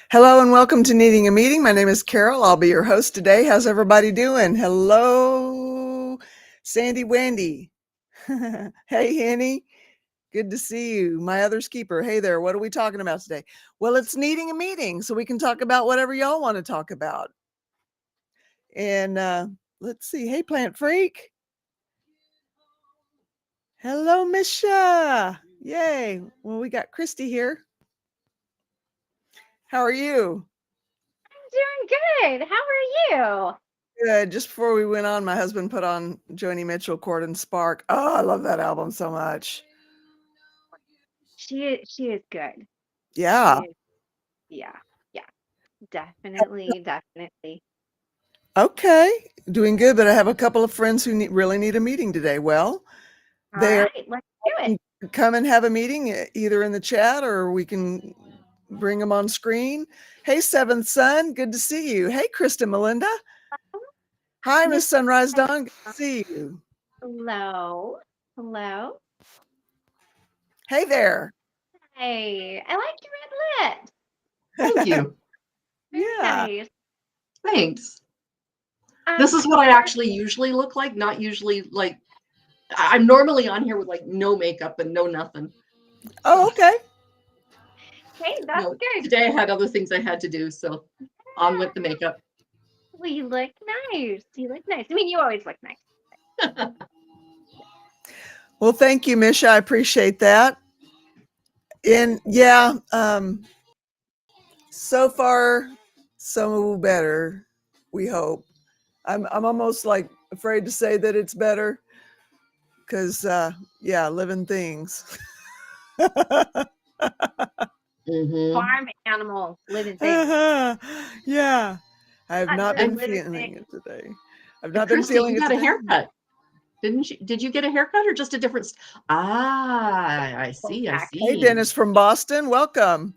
Hello and welcome to Needing a Meeting. My name is Carol. I'll be your host today. How's everybody doing? Hello, Sandy Wendy. Hey, Henny. Good to see you. My other's keeper. Hey there. What are we talking about today? Well, it's needing a meeting, so we can talk about whatever y'all want to talk about. And let's see. Hey, Plant Freak. Hello, Misha. Yay. Well, we got Christy here. How are you? I'm doing good. How are you? Good. Just before we went on, my husband put on Joni Mitchell, Chord and Spark. Oh, I love that album so much. She is good. Yeah. She is, yeah, yeah, definitely. Okay. Doing good, but I have a couple of friends who really need a meeting today. Well, All they're right, let's do it. come and have a meeting either in the chat or we can bring them on screen. Hey, Seventh Son. Good to see you. Hey, Krista Melinda. Hi, Miss Miss, Sunrise Dawn. Good to see you. hello, hello. Hey there. Hey, I like your red lips. Thank you. Very Yeah. nice. Thanks. This is what I actually usually look like, not usually like I'm normally on here with like no makeup and no nothing. Oh, okay. Hey, that's No, good. today I had other things I had to do, so on with the makeup. Well, you look nice. You look nice. I mean, you always look nice. Well, thank you, Misha. I appreciate that. And yeah, so far, so better. We hope. I'm almost like afraid to say that it's better because yeah, living things. Mm-hmm. Farm animal, living thing. Yeah, I have not been Living feeling thing. it today. I've And not been Christy, feeling you it got a today. haircut, didn't you? Did you get a haircut or just a different? I see. I see. Hey, Dennis from Boston, welcome.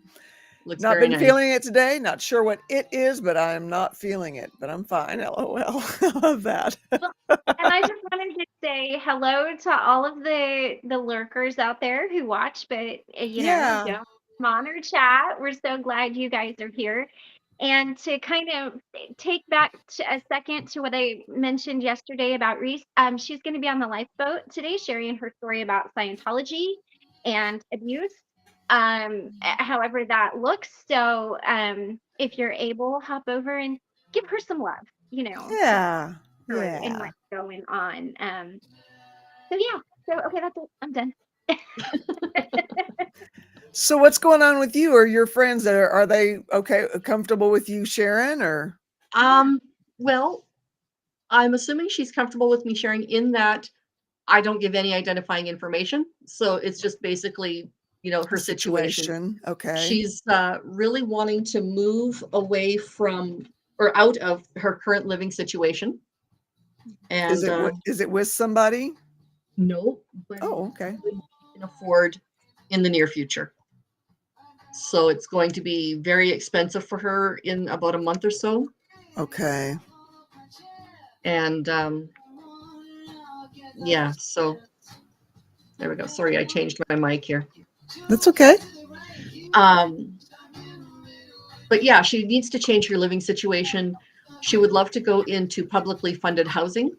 Looks Not very been nice. feeling it today. Not sure what it is, but I am not feeling it. But I'm fine. LOL. I love that. Well, and I just wanted to say hello to all of the lurkers out there who watch, but Yeah. don't come on or chat. We're so glad you guys are here. And to kind of take back a second to what I mentioned yesterday about Reese, she's going to be on the lifeboat today, sharing her story about Scientology and abuse, however that looks. So if you're able, hop over and give her some love. To Yeah. her and Yeah. what's going on. So yeah. So okay, that's it. I'm done. So what's going on with you or your friends? Are they okay, comfortable with you sharing or? Well, I'm assuming she's comfortable with me sharing in that I don't give any identifying information. So it's just basically, her situation. Okay. She's really wanting to move away from or out of her current living situation. And Is it with somebody? no, but Oh, okay. can afford in the near future. So it's going to be very expensive for her in about a month or so. Okay. And yeah, so there we go. Sorry, I changed my mic here. That's okay. Um, but yeah, she needs to change her living situation. She would love to go into publicly funded housing,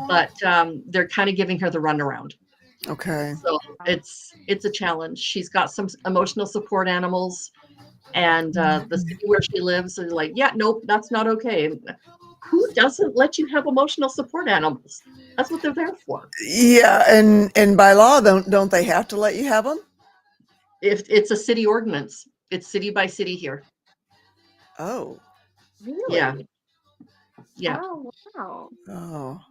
but they're kind of giving her the runaround. Okay. So it's a challenge. She's got some emotional support animals, and the city where she lives is like, yeah, nope, that's not okay. Who doesn't let you have emotional support animals? That's what they're there for. Yeah, and by law, don't they have to let you have them? If it's a city ordinance, it's city by city here. Oh. Yeah, Really? yeah. Oh wow. Oh.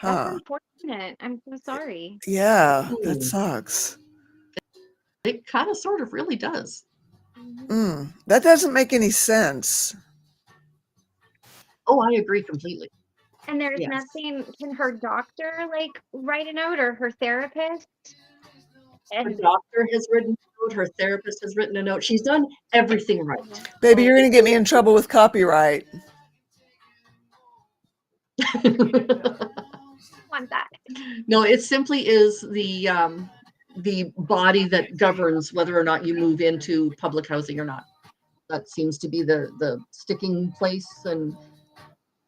That's Huh. unfortunate. I'm so sorry. Yeah, that Hmm. sucks. It kind of sort of really does. That doesn't make any sense. Oh, I agree completely. And there's Yes. nothing. Can her doctor like write a note or her therapist? Her And doctor has written a note, her therapist has written a note. She's done everything right. Baby, you're going to get me in trouble with copyright. want that. No, it simply is the body that governs whether or not you move into public housing or not. That seems to be the sticking place, and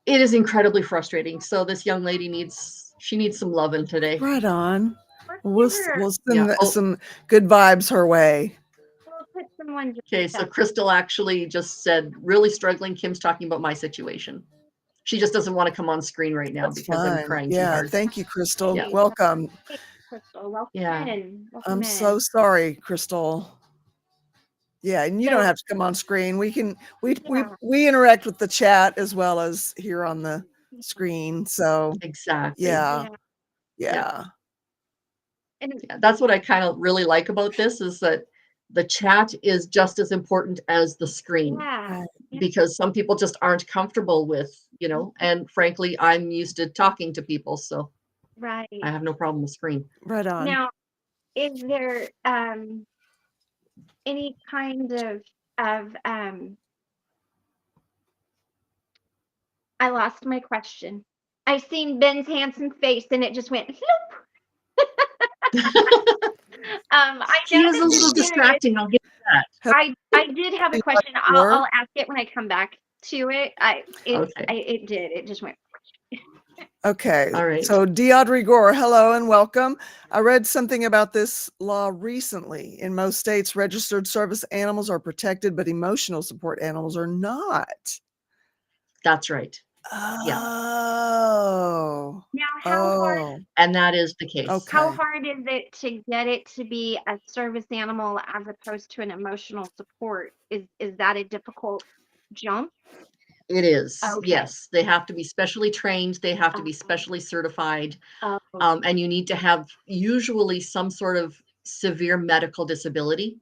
it is incredibly frustrating. So this young lady needs some loving today. Right on. For We'll sure. send Yeah. Oh, some good vibes her way. We'll put someone just okay, so up. Crystal actually just said, really struggling. Kim's talking about my situation. She just doesn't want to come on screen right now That's because I'm fine. crying too Yeah. hard. Thank you, Crystal. Yeah. Welcome. Hey, Crystal, welcome Yeah. in. Welcome I'm in. so sorry, Crystal. Yeah, and you don't have to come on screen. We interact with the chat as well as here on the screen. So Exactly. yeah. And Yeah, that's what I kind of really like about this, is that the chat is just as important as the screen, yeah. because some people just aren't comfortable with, and frankly, I'm used to talking to people, so Right. I have no problem with screen. Right on. Now, is there any kind of I lost my question. I seen Ben's handsome face and it just went floop. I He know is a that little this distracting, I'll get that. I did have a question. I'll ask it when I come back to it. It did. It just went. Okay. All right. So Deaudre Gore, hello and welcome. I read something about this law recently. In most states, registered service animals are protected, but emotional support animals are not. That's right. Yeah. Oh. Now, how hard? And that is the case. Okay. How hard is it to get it to be a service animal as opposed to an emotional support? Is that a difficult jump? It is. Okay. Yes, they have to be specially trained. They have to be specially certified. And you need to have usually some sort of severe medical disability.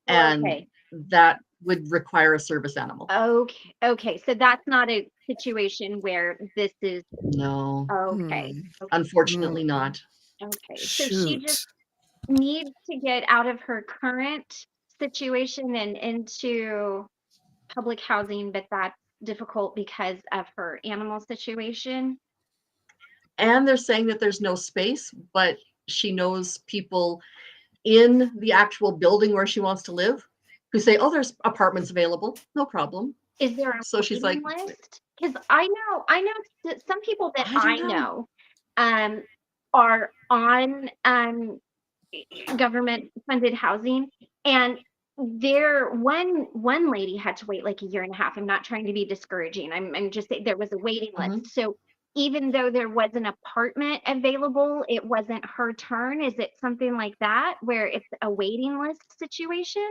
And that would require a service animal. Okay. So that's not a situation where this is. No. Okay. Unfortunately not. Okay. Shoot. So she just needs to get out of her current situation and into public housing, but that's difficult because of her animal situation. And they're saying that there's no space, but she knows people in the actual building where she wants to live who say, oh, there's apartments available. No problem. Is there a so she's like list? Because I know that some people that I know are on government funded housing, and there one lady had to wait like a year and a half. I'm not trying to be discouraging. I'm just saying there was a waiting list. So even though there was an apartment available, it wasn't her turn. Is it something like that where it's a waiting list situation?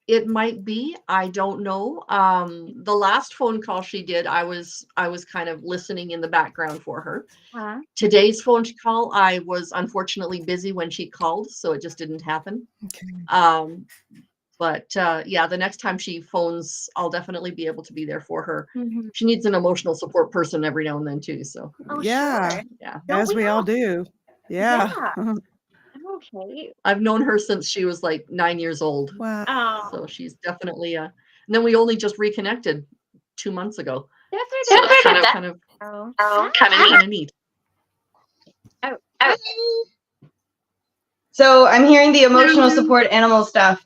It might be. I don't know. The last phone call she did, I was kind of listening in the background for her. Today's phone call, I was unfortunately busy when she called, so it just didn't happen. Okay. But yeah, the next time she phones, I'll definitely be able to be there for her. Mm-hmm. She needs an emotional support person every now and then too. So yeah, sure. Yeah, as we all do. Yeah. Okay. I've known her since she was like 9 years old. Wow. So she's definitely and then we only just reconnected 2 months ago. That's kind of neat. So I'm hearing the emotional support animal stuff.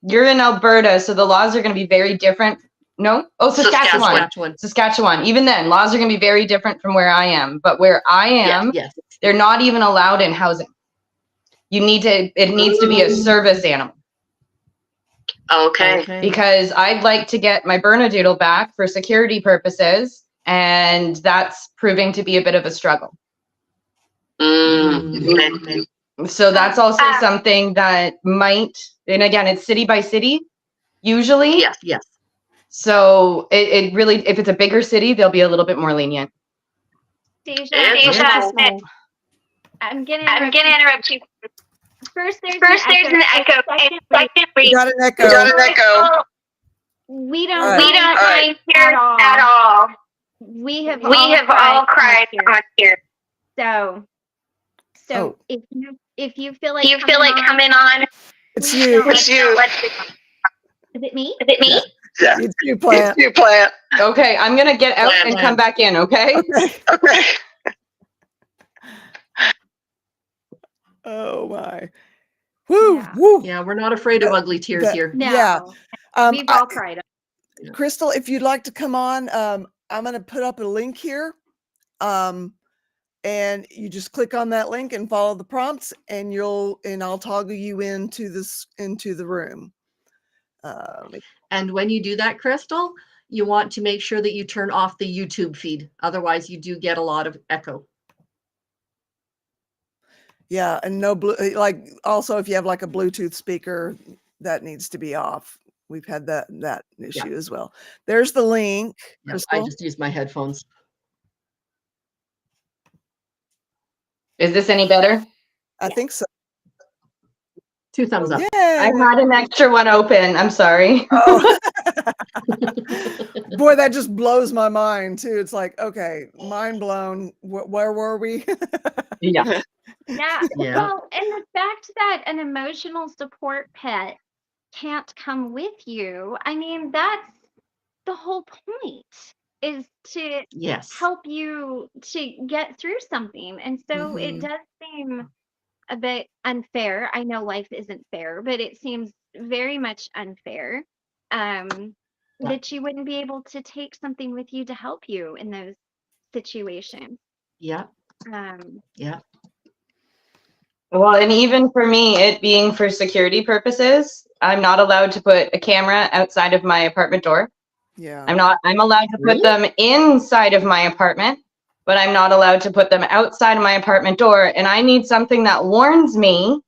You're in Alberta, so the laws are going to be very different. No? Oh, Saskatchewan. Even then, laws are going to be very different from where I am. But where I am, they're not even allowed in housing. It needs to be a service animal. Okay. Because I'd like to get my Bernedoodle back for security purposes, and that's proving to be a bit of a struggle. So that's also something that might, and again, it's city by city, usually. Yes. So it really, if it's a bigger city, they'll be a little bit more lenient. I'm gonna interrupt you. First, there's an echo. We got an echo. We don't mind here at all. We have all cried on here. So if you feel like coming on, it's you. Is it me? Yeah. It's you, Plant. Okay, I'm gonna get out and come back in. Okay. Oh my. Woo. Yeah, we're not afraid of ugly tears here. No. Yeah. We've all cried. Crystal, if you'd like to come on, I'm going to put up a link here. And you just click on that link and follow the prompts, and I'll toggle you into the room. And when you do that, Crystal, you want to make sure that you turn off the YouTube feed. Otherwise, you do get a lot of echo. Yeah, and also if you have like a Bluetooth speaker, that needs to be off. We've had that issue as well. There's the link. Crystal. I just use my headphones. Is this any better? I think so. 2 thumbs up. Yay. I had an extra one open. I'm sorry. Oh. Boy, that just blows my mind too. It's like, okay, mind blown. Where were we? Yeah. Yeah. Well, and the fact that an emotional support pet can't come with you, I mean, that's the whole point, is to help you to get through something. And so it does seem a bit unfair. I know life isn't fair, but it seems very much unfair that you wouldn't be able to take something with you to help you in those situations. Yeah. Yeah. Well, and even for me, it being for security purposes, I'm not allowed to put a camera outside of my apartment door. Yeah. I'm allowed to put them inside of my apartment, but I'm not allowed to put them outside of my apartment door. And I need something that warns me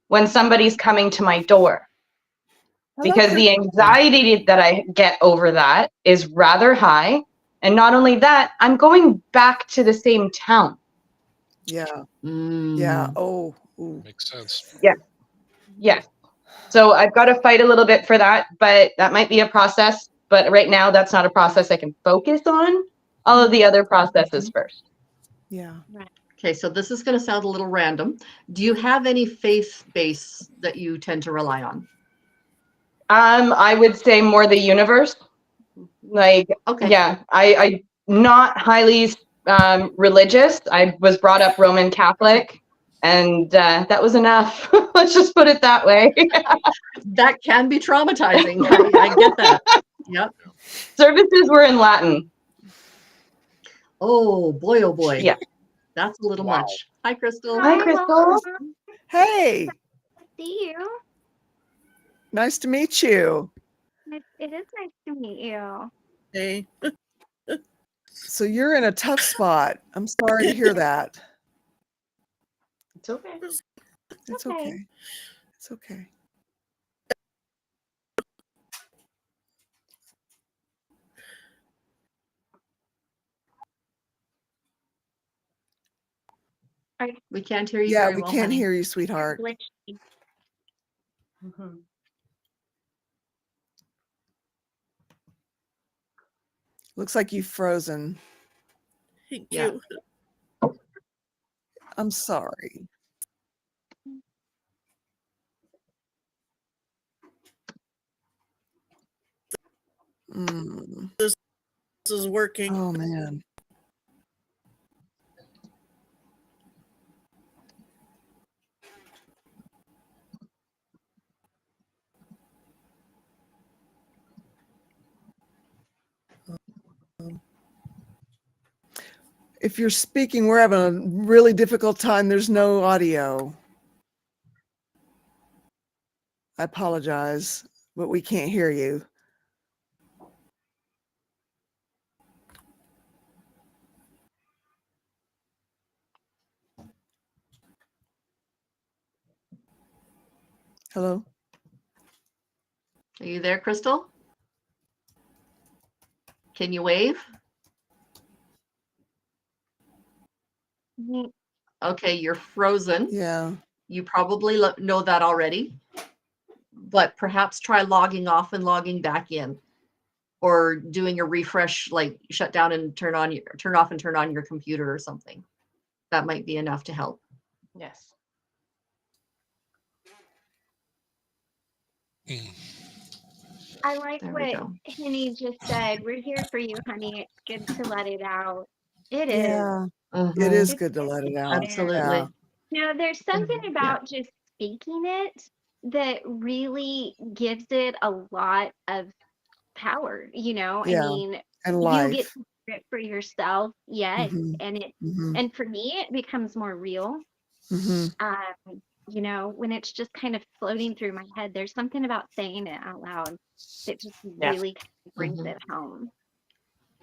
when somebody's coming to my door. Because the anxiety that I get over that is rather high. And not only that, I'm going back to the same town. Yeah. Yeah. Oh, makes sense. Yeah. Yeah. So I've got to fight a little bit for that, but that might be a process. But right now, that's not a process I can focus on. All of the other processes first. Yeah. Okay, so this is going to sound a little random. Do you have any faith base that you tend to rely on? I would say more the universe. Like, yeah, I not highly religious. I was brought up Roman Catholic, and that was enough. Let's just put it that way. That can be traumatizing. I get that. Yep. Services were in Latin. Oh boy, oh boy. Yeah. That's a little much. Hi, Crystal. Hi, Crystal. Hey. See you. Nice to meet you. It is nice to meet you. Hey. So you're in a tough spot. I'm sorry to hear that. It's okay. It's okay. It's okay. We can't hear you. Yeah, very we well, can't honey. hear you, sweetheart. Looks like you've frozen. Thank you. I'm sorry. This is working. Oh man. If you're speaking, we're having a really difficult time. There's no audio. I apologize, but we can't hear you. Hello? Are you there, Crystal? Can you wave? Okay, you're frozen. Yeah. You probably know that already, but perhaps try logging off and logging back in, or doing a refresh, like shut down and turn off and turn on your computer or something. That might be enough to help. Yes. I like what Henny just said. We're here for you, honey. It's good to let it out. It is. Yeah. It is good to let it out. Absolutely. Yeah. You know, there's something about just speaking it that really gives it a lot of power, you know? I Yeah. mean, And you get life. to hear it for yourself, yes, Mm-hmm. and it Mm-hmm. and for me, it becomes more real. Mm-hmm. You know, when it's just kind of floating through my head, there's something about saying it out loud that just Yeah. really kind of brings Mhm. it home.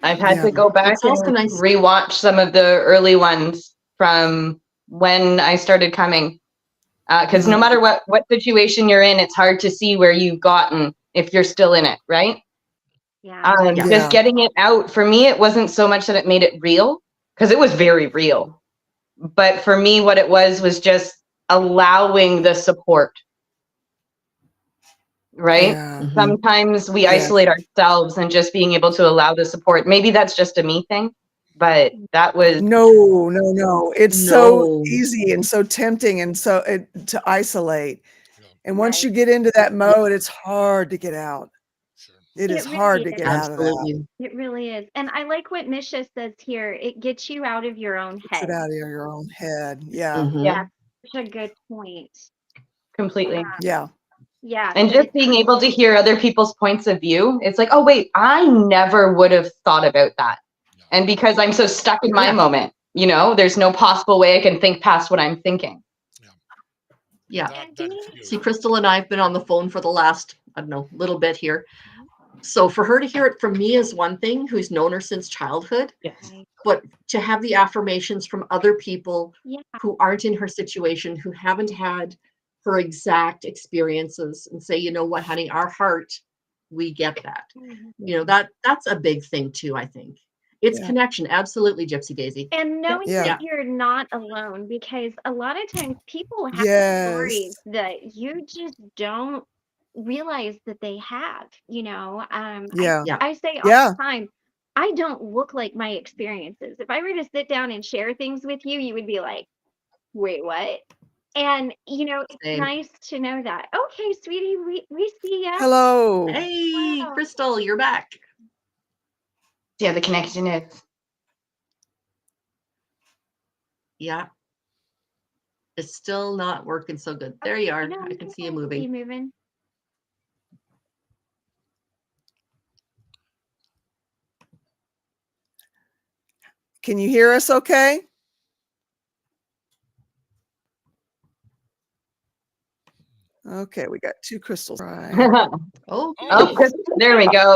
I've had Yeah. to go back It's also and nice. rewatch some of the early ones from when I started coming. Because no matter what situation you're in, it's hard to see where you've gotten if you're still in it, right? Yeah. Yeah. Just getting it out, for me, it wasn't so much that it made it real, because it was very real. But for me, what it was just allowing the support, right? Yeah. Mhm. Sometimes we Yeah. isolate ourselves, and just being able to allow the support. Maybe that's just a me thing, but that was No. It's so No. easy and so tempting and so to isolate. And once Right. you get into that mode, it's hard to get out. It is It really hard to get is. out of that. Absolutely. It really is. And I like what Misha says here. It gets you out of your own Gets it head. out of your own head. Yeah. Mhm. Yeah. That's such a good point. completely. Yeah. Yeah, And that just it's being able to hear other people's points of view, it's like, oh, wait, I never would have thought about that. And because I'm so stuck in my Yeah. moment, there's no possible way I can think past what I'm thinking. Yeah. and being See, Crystal and I have been on the phone for the last, I don't know, little bit here. So for her to hear it from me is one thing, who's known her since childhood, Yes. but to have the affirmations from other people yeah, who aren't in her situation, who haven't had her exact experiences, and say, you know what, honey, our heart, we get that. You know, that's a big thing too, I think. It's Yeah. connection, absolutely, Gypsy Daisy. and knowing Yeah. that you're not alone, because a lot of times people have stories Yes. that you just don't realize that they have, you know. Yeah. Yeah. I say all Yeah. the time, I don't look like my experiences. If I were to sit down and share things with you, you would be like, wait, what? And you know, it's Same. nice to know that. Okay, sweetie, we see ya. Hello. Hey, Wow. Crystal, you're back. Yeah, the connection is. Yeah. It's still not working so good. There you are. No, I can see you you moving. moving. Can you hear us okay? Okay, we got two crystals. Right. Oh, Oh, there we go.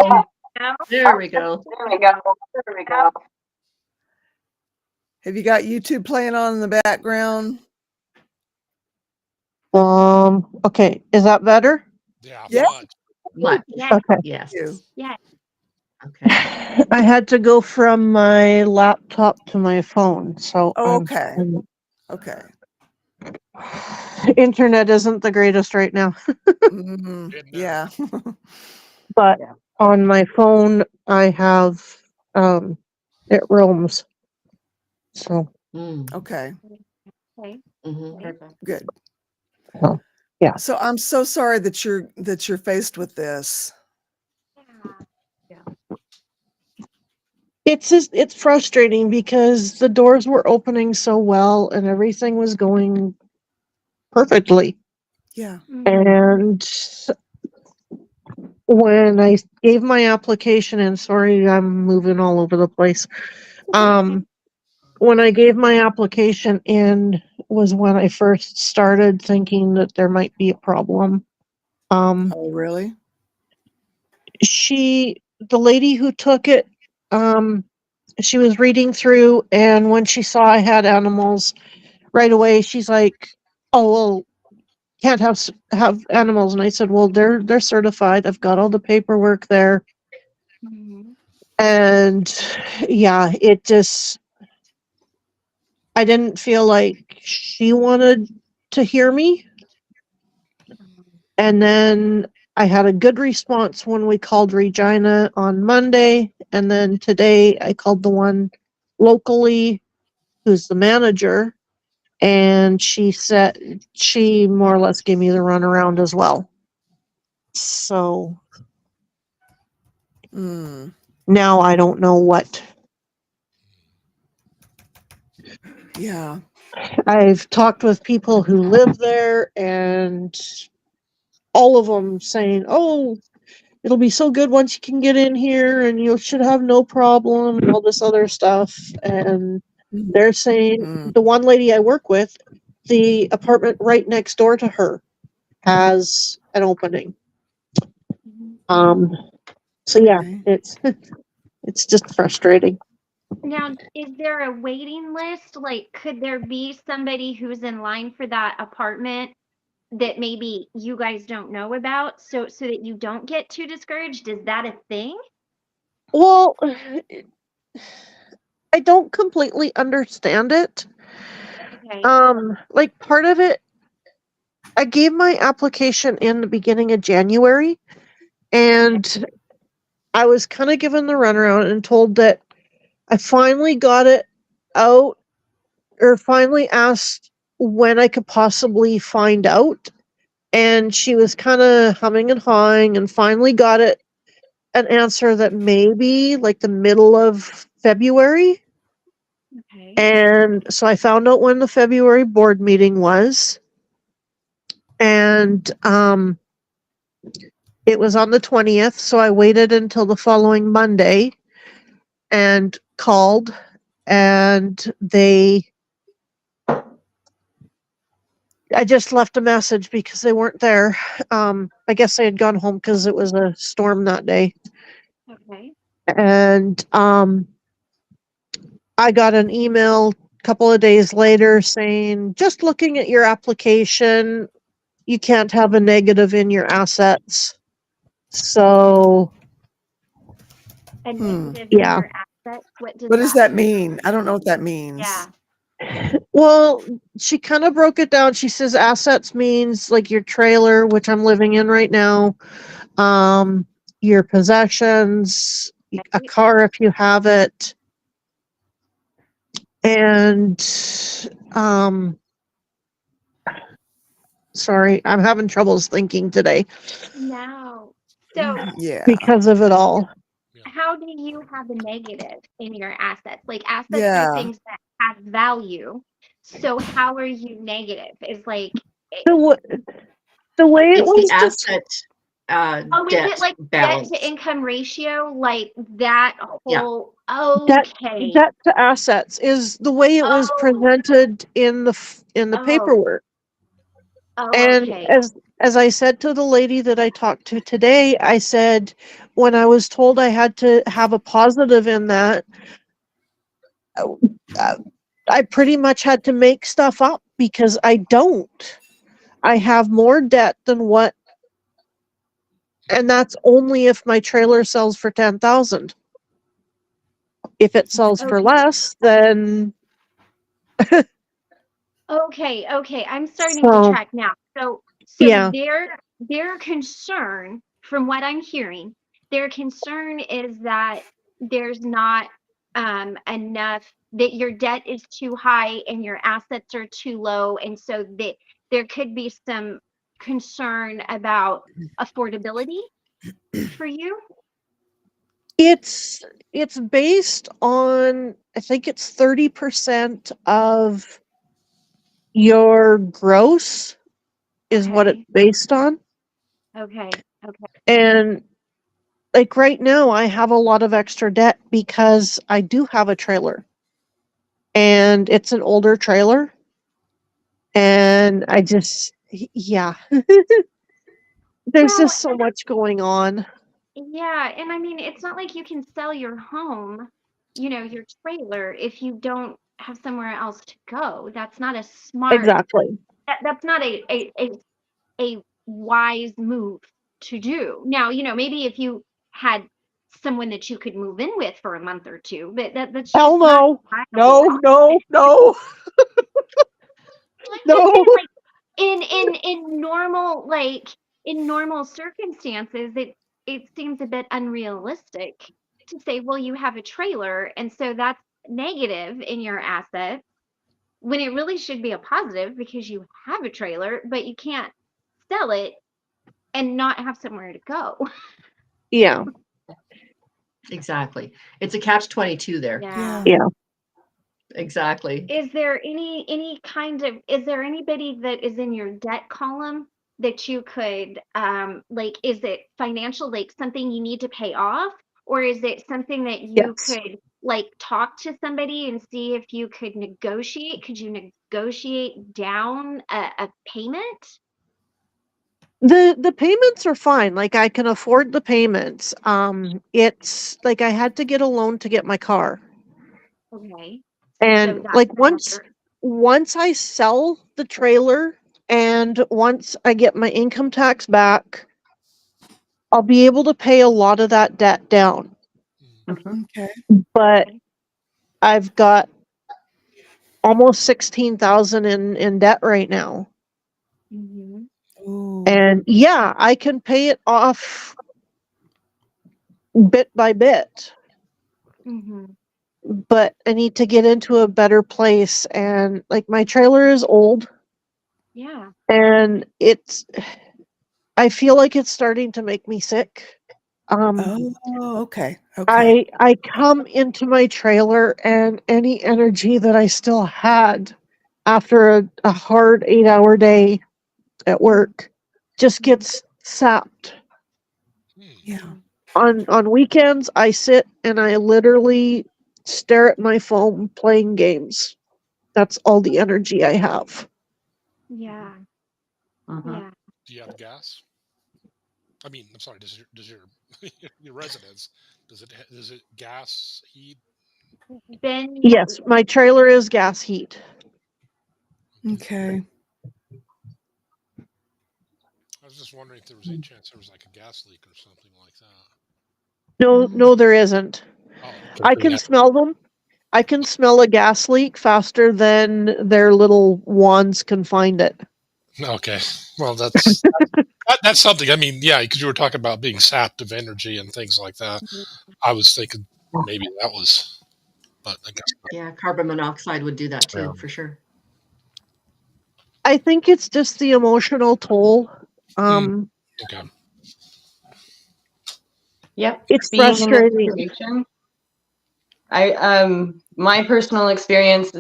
No? there we go. There we go. Have you got YouTube playing on in the background? Okay, is that better? Yeah. Much. Yes, Okay. Yes. You. yes. Okay. I had to go from my laptop to my phone, so Okay. Okay. internet isn't the greatest right now. Yeah. But Yeah. on my phone I have it roams. So Mm. Okay. Okay. Mhm. Perfect. Good. Oh, yeah. So I'm so sorry that you're faced with this. It's frustrating because the doors were opening so well and everything was going perfectly. Yeah. And when I gave my application in, sorry, I'm moving all over the place. When I gave my application in was when I first started thinking that there might be a problem. Oh, really? The lady who took it, she was reading through, and when she saw I had animals, right away she's like, "Oh, well, can't have animals." And I said, "Well, they're certified. I've got all the paperwork there." And yeah, I didn't feel like she wanted to hear me. And then I had a good response when we called Regina on Monday. And then today I called the one locally who's the manager. And she said she more or less gave me the runaround as well. So now I don't know what. Yeah. I've talked with people who live there, and all of them saying, "Oh, it'll be so good once you can get in here, and you should have no problem," and all this other stuff. And they're saying the one lady I work with, the apartment right next door to her has an opening. So yeah, Okay. it's just frustrating. Now, is there a waiting list? Like, could there be somebody who's in line for that apartment that maybe you guys don't know about, so that you don't get too discouraged? Is that a thing? Well, I don't completely understand it. Okay. Like part of it, I gave my application in the beginning of January, and I was kind of given the runaround and told that I finally got it out, or finally asked when I could possibly find out. And she was kind of humming and hawing, and finally got it an answer that maybe like the middle of February. Okay. And so I found out when the February board meeting was. And it was on the 20th, so I waited until the following Monday and called, and I just left a message because they weren't there. I guess they had gone home because it was a storm that day. Okay. And I got an email a couple of days later saying, just looking at your application, you can't have a negative in your assets. So, A negative in yeah. your assets? What Does that mean? I don't know what that means. Yeah. Well, she kind of broke it down. She says assets means like your trailer, which I'm living in right now, your possessions, a car if you have it, and sorry, I'm having troubles thinking today No. So Yeah. because of it all. how do you have a negative in your assets? Like assets Yeah. are things that have value. So how are you negative? It's like The way it It's was the asset is debt it like balance. debt to income ratio? Like that Yeah. whole debt okay. to assets is the way it was Oh. presented in the Oh. paperwork. Oh, And okay. as I said to the lady that I talked to today, I said, when I was told I had to have a positive in that, I pretty much had to make stuff up because I don't. I have more debt than what, and that's only if my trailer sells for 10,000. If it sells for Okay. less, then Okay, I'm starting to so track now. So yeah, their concern, from what I'm hearing, their concern is that there's not enough, that your debt is too high and your assets are too low, and so that there could be some concern about affordability for you. it's based on, I think it's 30% of your gross is what it's Okay. based on. Okay. And like right now, I have a lot of extra debt because I do have a trailer, and it's an older trailer. And I just, yeah, there's Well, just so much going on. yeah, and I mean, it's not like you can sell your home, your trailer, if you don't have somewhere else to go. That's not a smart, Exactly. that's not a wise move to do. Now, maybe if you had someone that you could move in with for a month or two, but that's Hell just not no. viable. No. I'm just No. saying, like, in normal circumstances, it seems a bit unrealistic to say, well, you have a trailer, and so that's negative in your assets, when it really should be a positive because you have a trailer, but you can't sell it and not have somewhere to go. Yeah. Exactly. It's a catch-22 there. Yeah. Yeah. Exactly. Is there anybody that is in your debt column that you could, like, is it financial, like something you need to pay off? Or is it something that you Yes. could like talk to somebody and see if you could negotiate? Could you negotiate down a payment? The payments are fine. Like I can afford the payments. It's like I had to get a loan to get my car. Okay. So And that's like once I sell the trailer and once I get my income tax back, I'll be able to pay a lot of that debt down. Okay. But I've got almost 16,000 in debt right now. Mhm. Ooh. And yeah, I can pay it off bit by bit, Mhm. but I need to get into a better place. And like my trailer is old Yeah. and I feel like it's starting to make me sick. Oh, okay. Okay. I come into my trailer and any energy that I still had after a hard 8-hour day at work just gets sapped. Yeah. On weekends, I sit and I literally stare at my phone playing games. That's all the energy I have. Yeah. Mhm. Yeah. Do you have gas? I mean, I'm sorry. Does your your residence does it gas heat? Ben, Yes, my trailer is gas heat. Okay. I was just wondering if there was any chance there was like a gas leak or something like that. No, there isn't. Oh, I okay. can smell them. I can smell a gas leak faster than their little wands can find it. Okay. Well, that's something. I mean, yeah, because you were talking about being sapped of energy and things like that. I was thinking maybe that was, but I guess not. Yeah, carbon monoxide would do that too, Yeah. for sure. I think it's just the emotional toll. Okay. Yep. It's Being in this frustrating. situation, my personal experience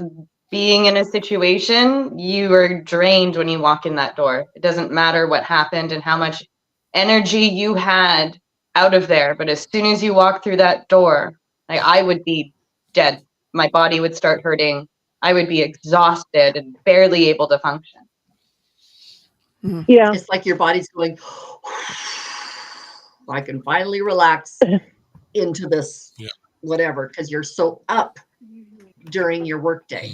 being in a situation, you are drained when you walk in that door. It doesn't matter what happened and how much energy you had out of there, but as soon as you walk through that door, like I would be dead. My body would start hurting. I would be exhausted and barely able to function. Yeah. It's like your body's going, I can finally relax into this Yeah. whatever, because you're so up during your workday.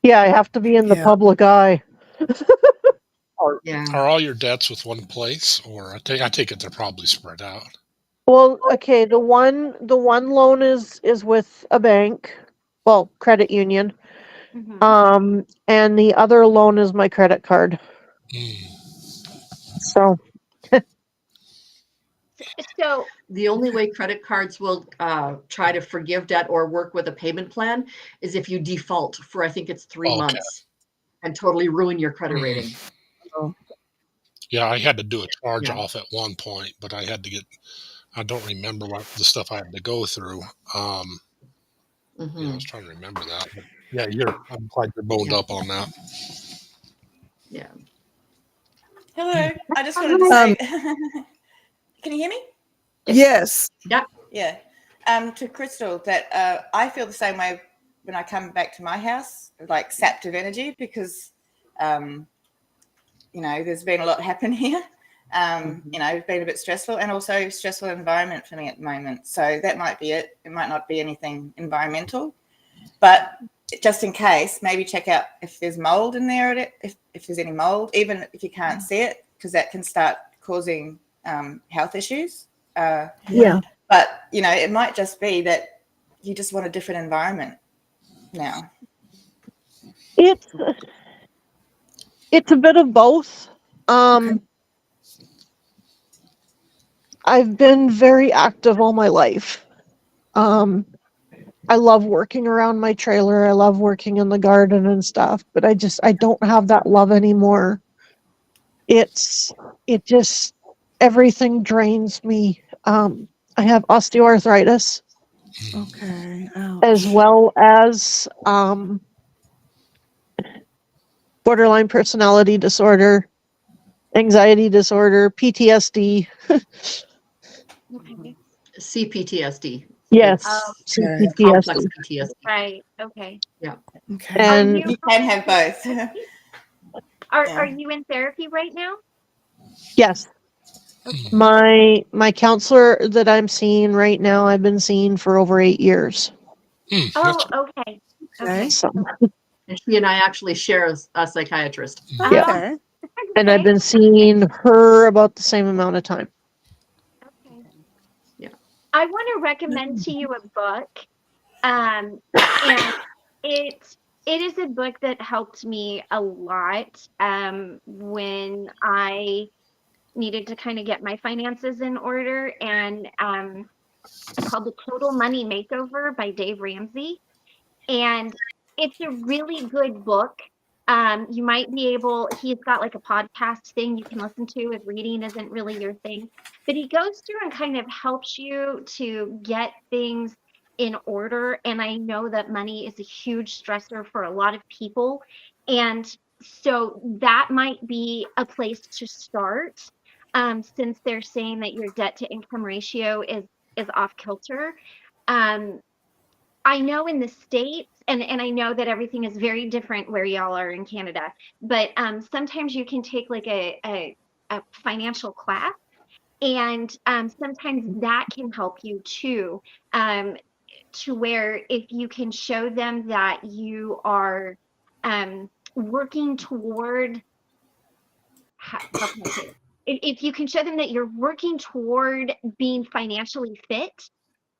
Yeah, I have to be in the Yeah. public eye. Are, Yeah. are all your debts with one place, or I take it they're probably spread out? Well, okay, the one loan is with a bank, well, credit union. Mhm. And the other loan is my credit card. So, So, The only way credit cards will try to forgive debt or work with a payment plan is if you default for, I think it's 3 Okay. months and totally ruin your credit rating. Oh, Yeah, I had to do a charge Yeah. off at one point, but I had to get. I don't remember what the stuff I had to go through. Yeah, I was trying to remember that. But yeah, I'm glad you're boned up on that. Yeah. Hello. I just wanted to say, can you hear me? yes. Yeah. Yeah. To Crystal, that I feel the same way when I come back to my house, like sapped of energy, because, there's been a lot happen here. It's been a bit stressful and also stressful environment for me at the moment. So that might be it. It might not be anything environmental, but just in case, maybe check out if there's mold in there, if there's any mold, even if you can't see it, because that can start causing health issues. yeah. But, it might just be that you just want a different environment now. It's a bit of both. I've been very active all my life. I love working around my trailer. I love working in the garden and stuff, but I don't have that love anymore. It just, everything drains me. I have osteoarthritis Okay. as Ouch. well as, borderline personality disorder. anxiety disorder, PTSD. Okay. CPTSD. Yes, It's Okay. complex PTSD. PTSD. Right. Okay. Okay. Are And you You can have both. are Yeah. you in therapy right now? yes, Okay. my counselor that I'm seeing right now, I've been seeing for over 8 years. Hmm, Oh, that's- okay. Okay. Okay. So, And she and I actually share a psychiatrist. yeah. Okay. And I've been seeing her about the same amount of time. Okay. Yeah. I want to recommend to you a book. And it is a book that helped me a lot when I needed to kind of get my finances in order. And it's called The Total Money Makeover by Dave Ramsey. And it's a really good book. You might be able, he's got like a podcast thing you can listen to if reading isn't really your thing. But he goes through and kind of helps you to get things in order. And I know that money is a huge stressor for a lot of people. And so that might be a place to start, since they're saying that your debt to income ratio is off kilter. Um, I know in the States, and I know that everything is very different where y'all are in Canada, but sometimes you can take like a financial class, and sometimes that can help you too, to where if you can show them that you are working toward, how can I say it? If you can show them that you're working toward being financially fit,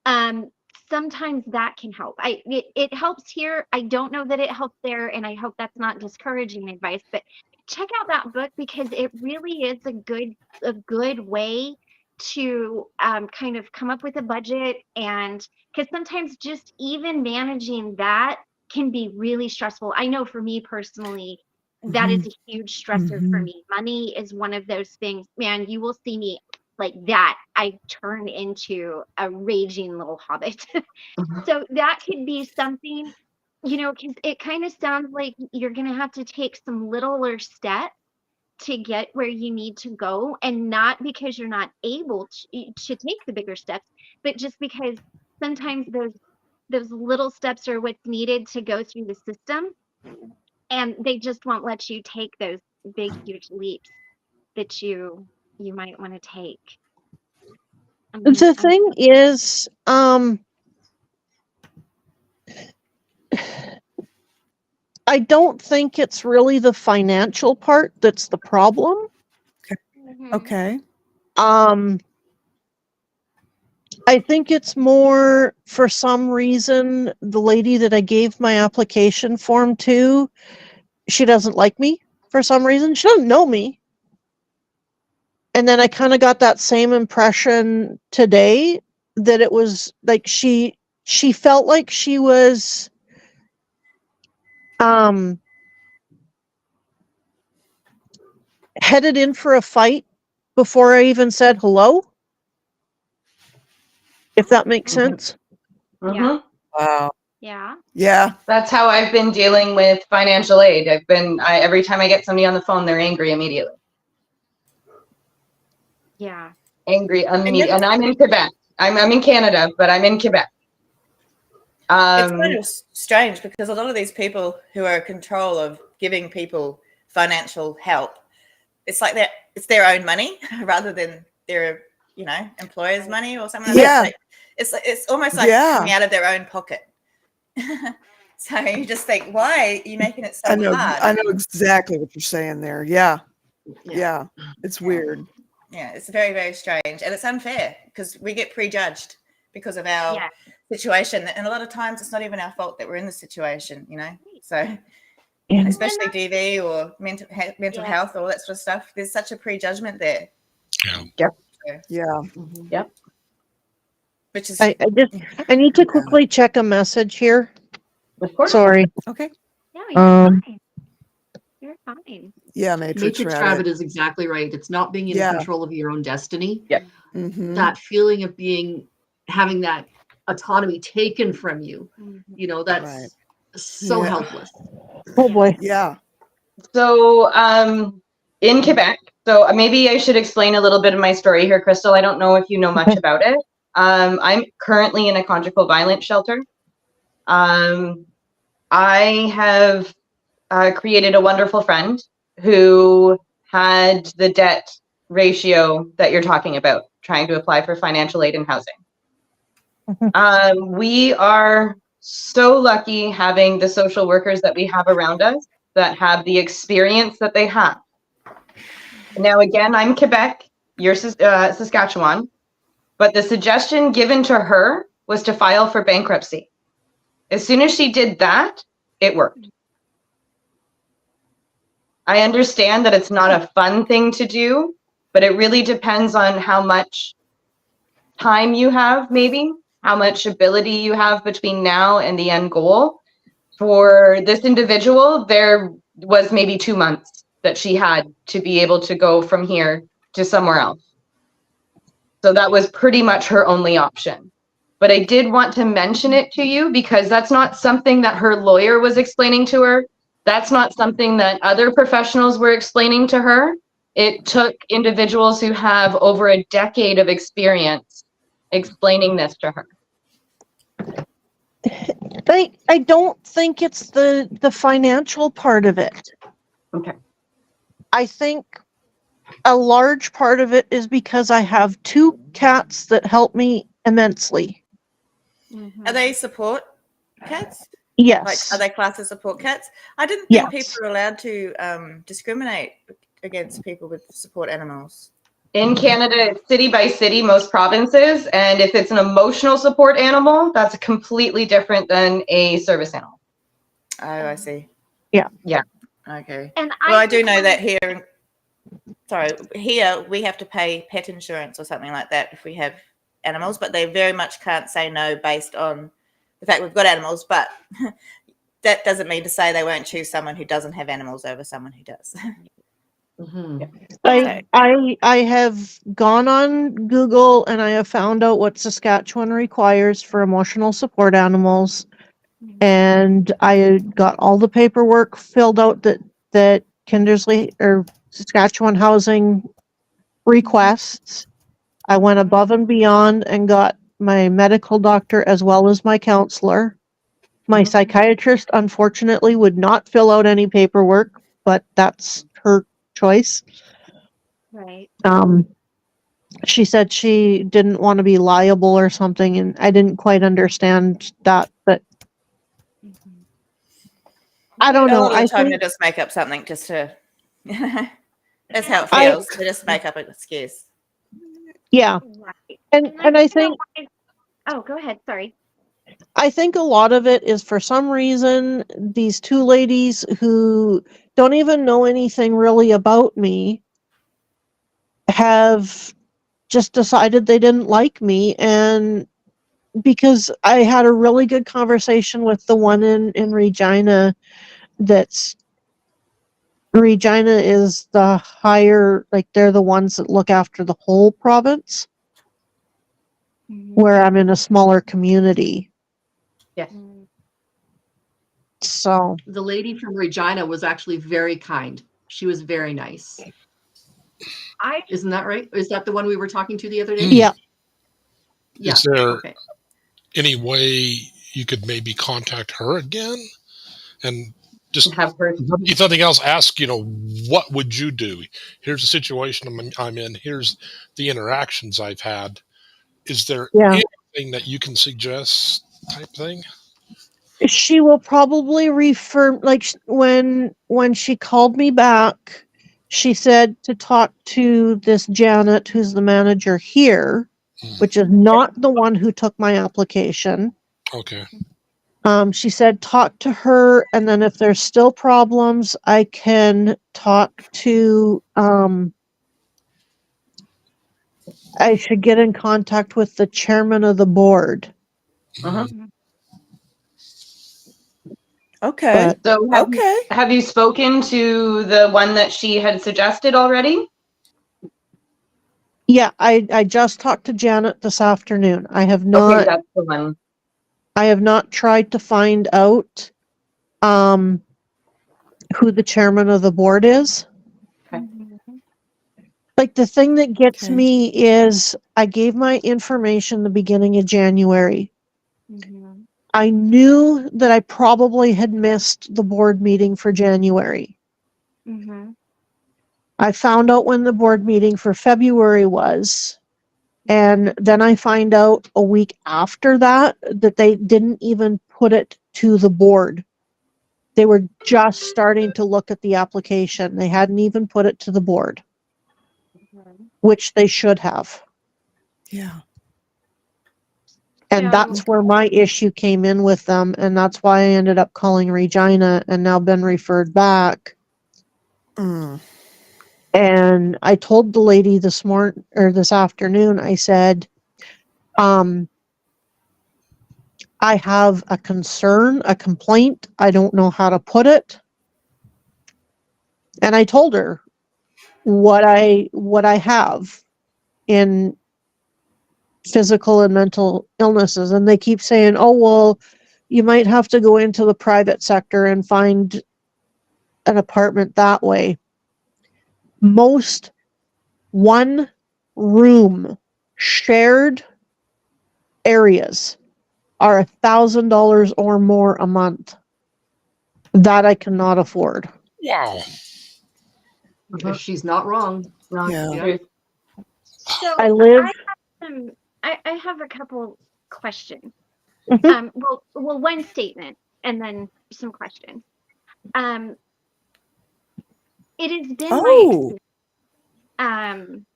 um, sometimes that can help. It helps here. I don't know that it helps there, and I hope that's not discouraging advice, but check out that book because it really is a good way to kind of come up with a budget. And because sometimes just even managing that can be really stressful. I know for me personally, that is a huge stressor for me. Money is one of those things, man, you will see me like that. I turn into a raging little hobbit. So that could be something, because it kind of sounds like you're going to have to take some littler steps to get where you need to go, and not because you're not able to take the bigger steps, but just because sometimes those little steps are what's needed to go through the system, and they just won't let you take those big huge leaps that you might want to take. The thing is, I don't think it's really the financial part that's the problem. Okay. I think it's more, for some reason, the lady that I gave my application form to, she doesn't like me for some reason. She doesn't know me. And then I kind of got that same impression today, that it was like she felt like she was headed in for a fight before I even said hello. If that makes sense. Yeah. Wow. Yeah. Yeah. That's how I've been dealing with financial aid. Every time I get somebody on the phone, they're angry immediately. Yeah. Angry immediately. And I'm in Quebec. I'm in Canada, but I'm in Quebec. It's kind of strange because a lot of these people who are in control of giving people financial help, it's like it's their own money rather than their, employer's money or something like Yeah. that. It's almost like coming out of their own pocket. So you just think, why are you making it so hard? I know exactly what you're saying there. Yeah. Yeah. It's weird. Yeah, it's very, very strange. And it's unfair because we get prejudged because of our situation. And a lot of times it's not even our fault that we're in the situation, So especially DV or mental health, all that sort of stuff. There's such a prejudgment there. Yeah. Yep. So, Yeah. Yep. Which is I need to quickly check a message here. Of course. Sorry. Okay. No, you're fine. You're fine. Yeah, Matrix Matrix Rabbit is exactly right. It's not being in control of your own destiny. Yeah. Mm-hmm. That feeling of having that autonomy taken from you, that's so helpless. Oh boy. Yeah. So in Quebec, So maybe I should explain a little bit of my story here, Crystal. I don't know if you know much about it. I'm currently in a conjugal violence shelter. I have created a wonderful friend who had the debt ratio that you're talking about, trying to apply for financial aid in housing. We are so lucky having the social workers that we have around us that have the experience that they have. Now, again, I'm Quebec, you're Saskatchewan, but the suggestion given to her was to file for bankruptcy. As soon as she did that, it worked. I understand that it's not a fun thing to do, but it really depends on how much time you have, maybe, how much ability you have between now and the end goal. For this individual, there was maybe 2 months that she had to be able to go from here to somewhere else. So that was pretty much her only option. But I did want to mention it to you because that's not something that her lawyer was explaining to her. That's not something that other professionals were explaining to her. It took individuals who have over a decade of experience explaining this to her. I don't think it's the financial part of it. Okay. I think a large part of it is because I have 2 cats that help me immensely. Are they support cats? Yes. Like, are they classed as support cats? I didn't Yes. think people are allowed to discriminate against people with support animals. In Canada, it's city by city, most provinces, and if it's an emotional support animal, that's completely different than a service animal. Oh, I see. Yeah. Yeah. Okay. And Well, I do know that here. Sorry, here we have to pay pet insurance or something like that if we have animals, but they very much can't say no based on the fact we've got animals. But that doesn't mean to say they won't choose someone who doesn't have animals over someone who does. Mm-hmm. I have gone on Google and I have found out what Saskatchewan requires for emotional support animals, and I got all the paperwork filled out that Kindersley or Saskatchewan Housing requests. I went above and beyond and got my medical doctor as well as my counselor. My psychiatrist, unfortunately, would not fill out any paperwork, but that's her choice. Right. She said she didn't want to be liable or something, and I didn't quite understand that, but I don't A know. lot of the I time, they think just make up something just to. That's how it I- feels. They just make up an excuse. yeah, Right. and I think Oh, go ahead. Sorry. I think a lot of it is for some reason these 2 ladies who don't even know anything really about me have just decided they didn't like me, and because I had a really good conversation with the one in Regina. Regina is the higher, like they're the ones that look after the whole province, where I'm in a smaller community. Yes. So The lady from Regina was actually very kind. She was very nice. Isn't that right? Is that the one we were talking to the other day? yeah, Yeah. Is there Okay. any way you could maybe contact her again and just Have her. if nothing else, ask, what would you do? Here's the situation I'm in. Here's the interactions I've had. Is there yeah. anything that you can suggest type thing? She will probably refer, like when she called me back, she said to talk to this Janet, who's the manager here, which is not the one who took my application. Okay. She said talk to her, and then if there's still problems, I can talk to I should get in contact with the chairman of the board. Okay. But So Okay. have you spoken to the one that she had suggested already? yeah, I just talked to Janet this afternoon. I have Okay, not that's the one. I have not tried to find out who the chairman of the board is. Okay. Like the thing that gets Okay. me is I gave my information the beginning of January. Mhm. I knew that I probably had missed the board meeting for January. Mhm. I found out when the board meeting for February was, and then I find out a week after that that they didn't even put it to the board. They were just starting to look at the application. They hadn't even put it to the board, Mhm. which they should have. Yeah. And So that's where my issue came in with them, and that's why I ended up calling Regina and now been referred back. Mm. And I told the lady this morning or this afternoon, I said, I have a concern, a complaint. I don't know how to put it. And I told her what I have in physical and mental illnesses. And they keep saying, oh, well, you might have to go into the private sector and find an apartment that way. Most one room shared areas are $1,000 or more a month. That I cannot afford. Wow. She's not wrong. Yeah. Yeah. so I live. I have a couple questions. Mhm. Well, one statement and then some questions. Um, it has been my Oh. experience. Um,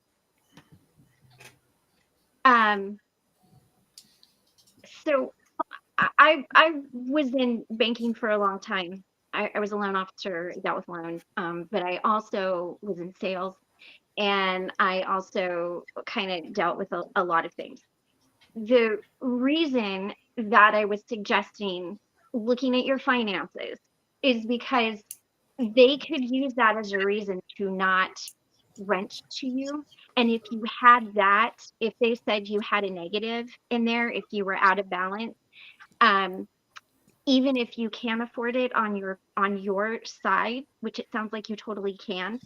um, so I was in banking for a long time. I was a loan officer, dealt with loans, but I also was in sales, and I also kind of dealt with a lot of things. The reason that I was suggesting looking at your finances is because they could use that as a reason to not rent to you. And if you had that, if they said you had a negative in there, if you were out of balance, um, even if you can afford it on your side, which it sounds like you totally can,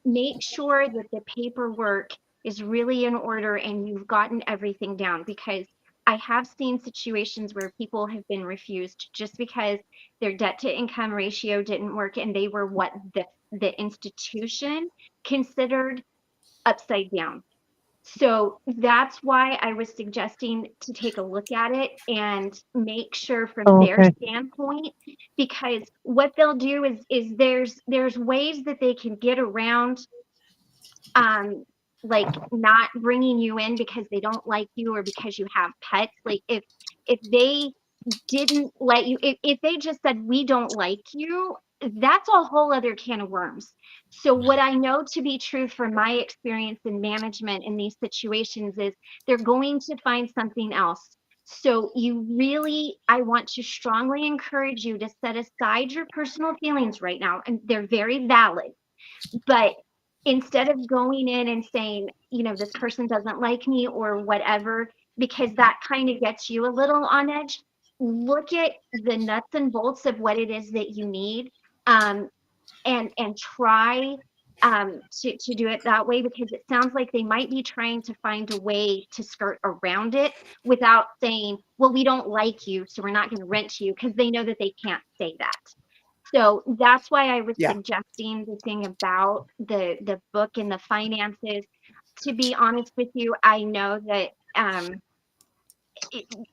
make sure that the paperwork is really in order and you've gotten everything down, because I have seen situations where people have been refused just because their debt to income ratio didn't work and they were what the institution considered upside down. So that's why I was suggesting to take a look at it and make sure from Oh, their okay. standpoint, because what they'll do is there's ways that they can get around um like not bringing you in because they don't like you or because you have pets. Like if they didn't let you, if they just said we don't like you, that's a whole other can of worms. So what I know to be true from my experience in management in these situations is they're going to find something else. So you really, I want to strongly encourage you to set aside your personal feelings right now, and they're very valid. But instead of going in and saying, this person doesn't like me or whatever, because that kind of gets you a little on edge, look at the nuts and bolts of what it is that you need, um, and try to do it that way, because it sounds like they might be trying to find a way to skirt around it without saying, well, we don't like you, so we're not going to rent to you, because they know that they can't say that. So that's why I was Yeah. suggesting the thing about the book and the finances. To be honest with you, I know that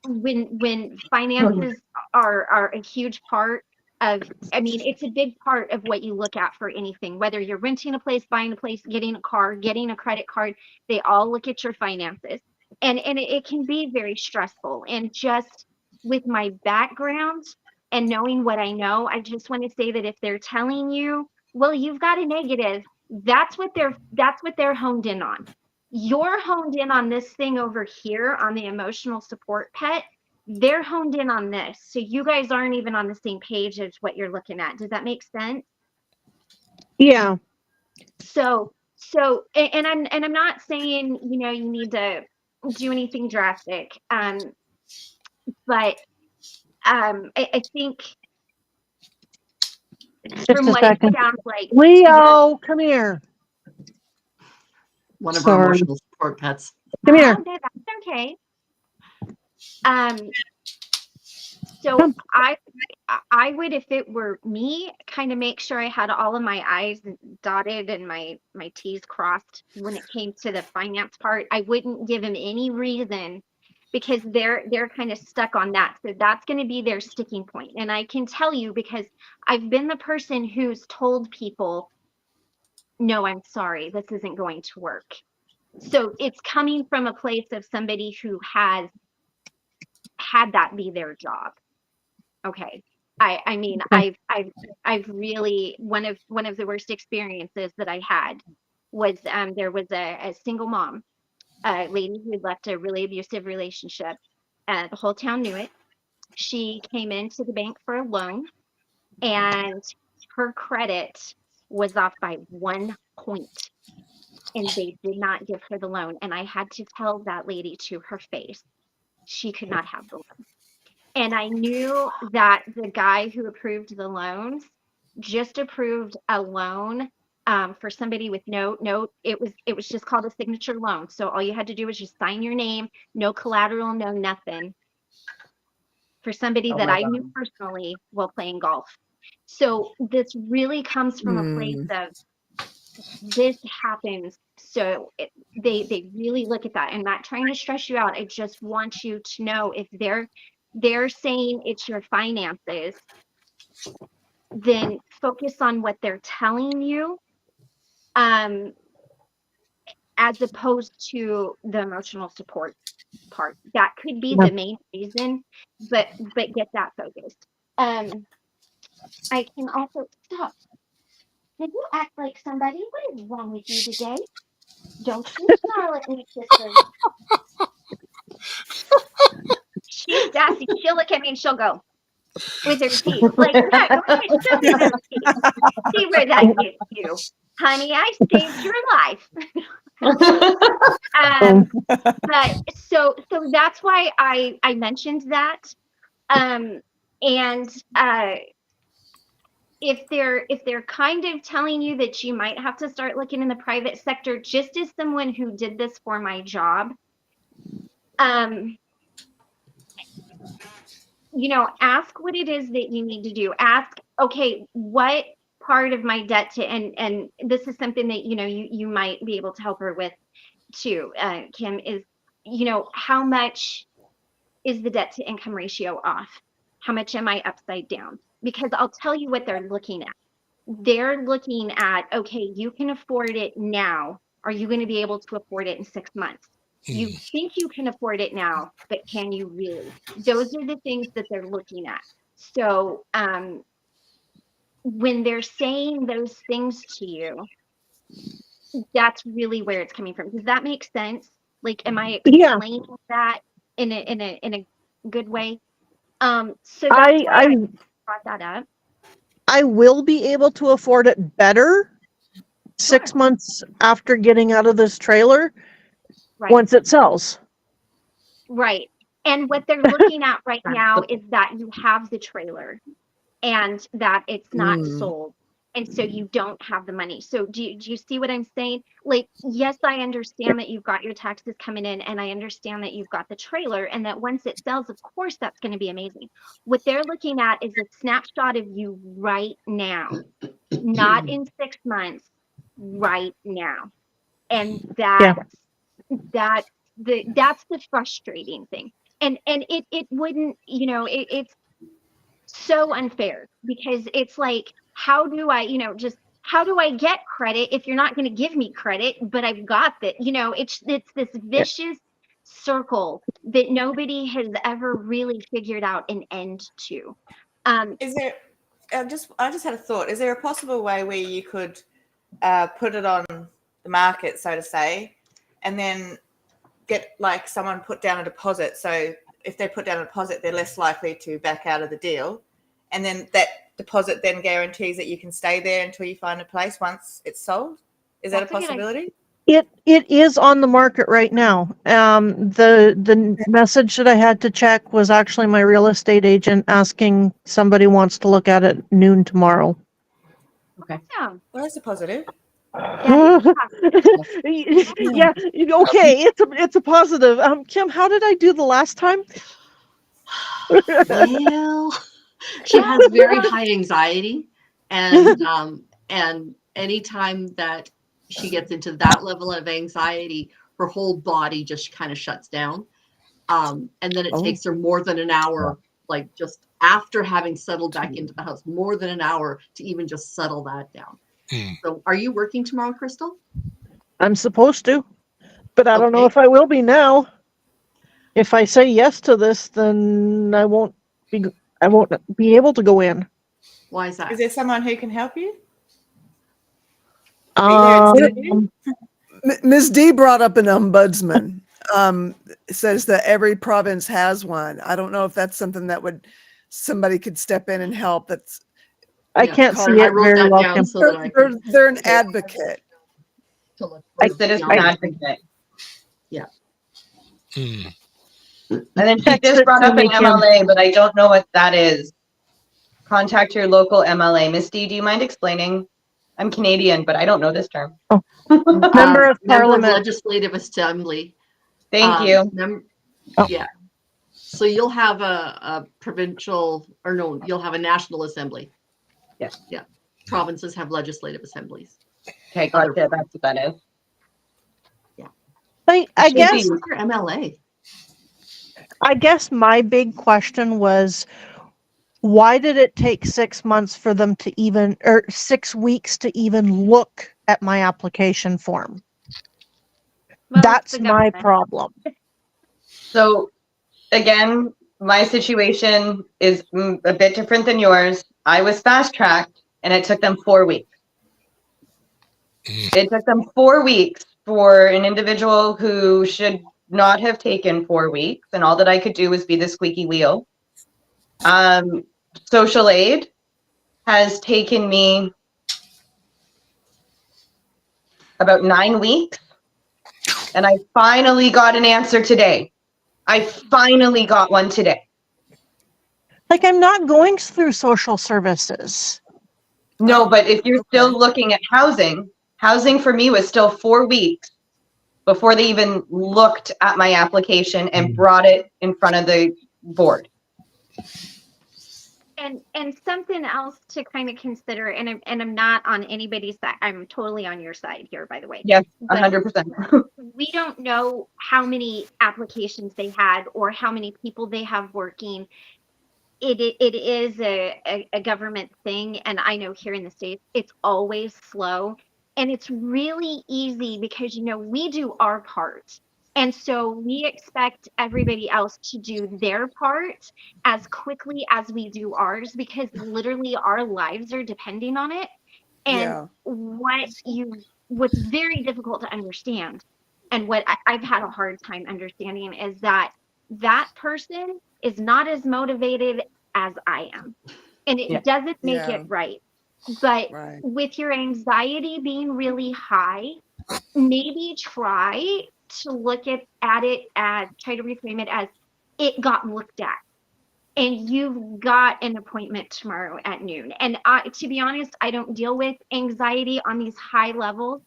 when finances are a huge part of, I mean, it's a big part of what you look at for anything, whether you're renting a place, buying a place, getting a car, getting a credit card, they all look at your finances. And it can be very stressful. And just with my background and knowing what I know, I just want to say that if they're telling you, well, you've got a negative, that's what they're honed in on. You're honed in on this thing over here on the emotional support pet. They're honed in on this. So you guys aren't even on the same page as what you're looking at. Does that make sense? Yeah. So and I'm not saying, you need to do anything drastic. But I think Just from a what it second. sounds like, Leo, come here. one of our Sorry. emotional support pets. Come here. No, that's okay. So Come. I would, if it were me, kind of make sure I had all of my I's dotted and my T's crossed when it came to the finance part. I wouldn't give them any reason because they're kind of stuck on that. So that's going to be their sticking point. And I can tell you because I've been the person who's told people, no, I'm sorry, this isn't going to work. So it's coming from a place of somebody who has had that be their job. Okay. I mean, Okay. I've really, one of the worst experiences that I had was there was a single mom, a lady who had left a really abusive relationship. The whole town knew it. She came into the bank for a loan, and her credit was off by 1 point, and they did not give her the loan. And I had to tell that lady to her face she could not have the loan. And I knew that the guy who approved the loans just approved a loan for somebody with no, it was just called a signature loan. So all you had to do was just sign your name, no collateral, no nothing, for somebody Oh that my I God. knew personally while playing golf. So this really comes from a place of this happens. So they really look at that. I'm not trying to stress you out. I just want you to know if they're saying it's your finances, then focus on what they're telling you, as opposed to the emotional support part. That could be Yeah. the main reason, but get that focused. I can also stop. Did you act like somebody? What is wrong with you today? Don't you snarl at me, sister. She's sassy. She'll look at me and she'll go with her teeth. Like, yeah, go ahead, show me those teeth. See where that gets you. Honey, I saved your life. But so that's why I mentioned that. And if they're kind of telling you that you might have to start looking in the private sector, just as someone who did this for my job, ask what it is that you need to do. Ask, okay, what part of my debt to, and this is something that, you might be able to help her with too, Kim, is, how much is the debt to income ratio off? How much am I upside down? Because I'll tell you what they're looking at. They're looking at, okay, you can afford it now. Are you going to be able to afford it in 6 months? You think you can afford it now, but can you really? Those are the things that they're looking at. So when they're saying those things to you, that's really where it's coming from. Does that make sense? Like, am I Yeah. explaining that in a good way? So that's why I brought that up. I will be able to afford it better 6 months after getting out of this trailer Right. once it sells. Right. And what they're looking at right now is that you have the trailer and that it's not sold. And so you don't have the money. So do you see what I'm saying? Like, yes, I understand that you've got your taxes coming in, and I understand that you've got the trailer, and that once it sells, of course, that's going to be amazing. What they're looking at is a snapshot of you right now, not in 6 months, right now. And that's the frustrating thing. And it wouldn't, it's so unfair, because it's like, how do I, how do I get credit if you're not going to give me credit, but I've got that, it's this vicious circle that nobody has ever really figured out an end to. Is there, I just had a thought. Is there a possible way where you could put it on the market, so to say, and then get like someone put down a deposit? So if they put down a deposit, they're less likely to back out of the deal. And then that deposit then guarantees that you can stay there until you find a place once it's sold. Is that a possibility? It is on the market right now. The message that I had to check was actually my real estate agent asking somebody wants to look at it noon tomorrow. Okay. Yeah. Well, that's a positive. Yeah, okay, it's a positive. Kim, how did I do the last time? Well, she has very high anxiety, and anytime that she gets into that level of anxiety, her whole body just kind of shuts down. And then it takes her more than an hour, like just after having settled back into the house, more than an hour to even just settle that down. So are you working tomorrow, Crystal? I'm supposed to, but I don't know if I will be now. If I say yes to this, then I won't be able to go in. Why is that? Is there someone who can help you? Ms. D brought up an ombudsman. It says that every province has one. I don't know if that's something that somebody could step in and help. I can't see it very well. They're an advocate. A citizen advocate. Yeah. And then she just brought up an MLA, but I don't know what that is. Contact your local MLA. Miss D, do you mind explaining? I'm Canadian, but I don't know this term. Member of Parliament. Legislative Assembly. Thank you. Yeah. So you'll have a provincial, or no, you'll have a national assembly. Yes. Yeah. Provinces have legislative assemblies. Okay, gotcha. That's what that is. Yeah. I guess your MLA. I guess my big question was, why did it take 6 months for them to even, or 6 weeks to even look at my application form? Well, that's my problem. So again, my situation is a bit different than yours. I was fast-tracked and it took them 4 weeks. It took them 4 weeks for an individual who should not have taken 4 weeks, and all that I could do was be the squeaky wheel. Social aid has taken me about 9 weeks, and I finally got an answer today. I finally got one today. Like, I'm not going through social services. No, but if you're still looking at housing for me was still 4 weeks before they even looked at my application and brought it in front of the board. And something else to kind of consider, and I'm not on anybody's side. I'm totally on your side here, by the way. Yes, 100%. We don't know how many applications they had or how many people they have working. It is a government thing, and I know here in the States, it's always slow, and it's really easy because, we do our part. And so we expect everybody else to do their part as quickly as we do ours, because literally our lives are depending on it. And what's very difficult to understand, and what I've had a hard time understanding, is that person is not as motivated as I am. And it doesn't make it right. But with your anxiety being really high, maybe try to look at it as, try to reframe it as, it got looked at. And you've got an appointment tomorrow at noon. And to be honest, I don't deal with anxiety on these high levels,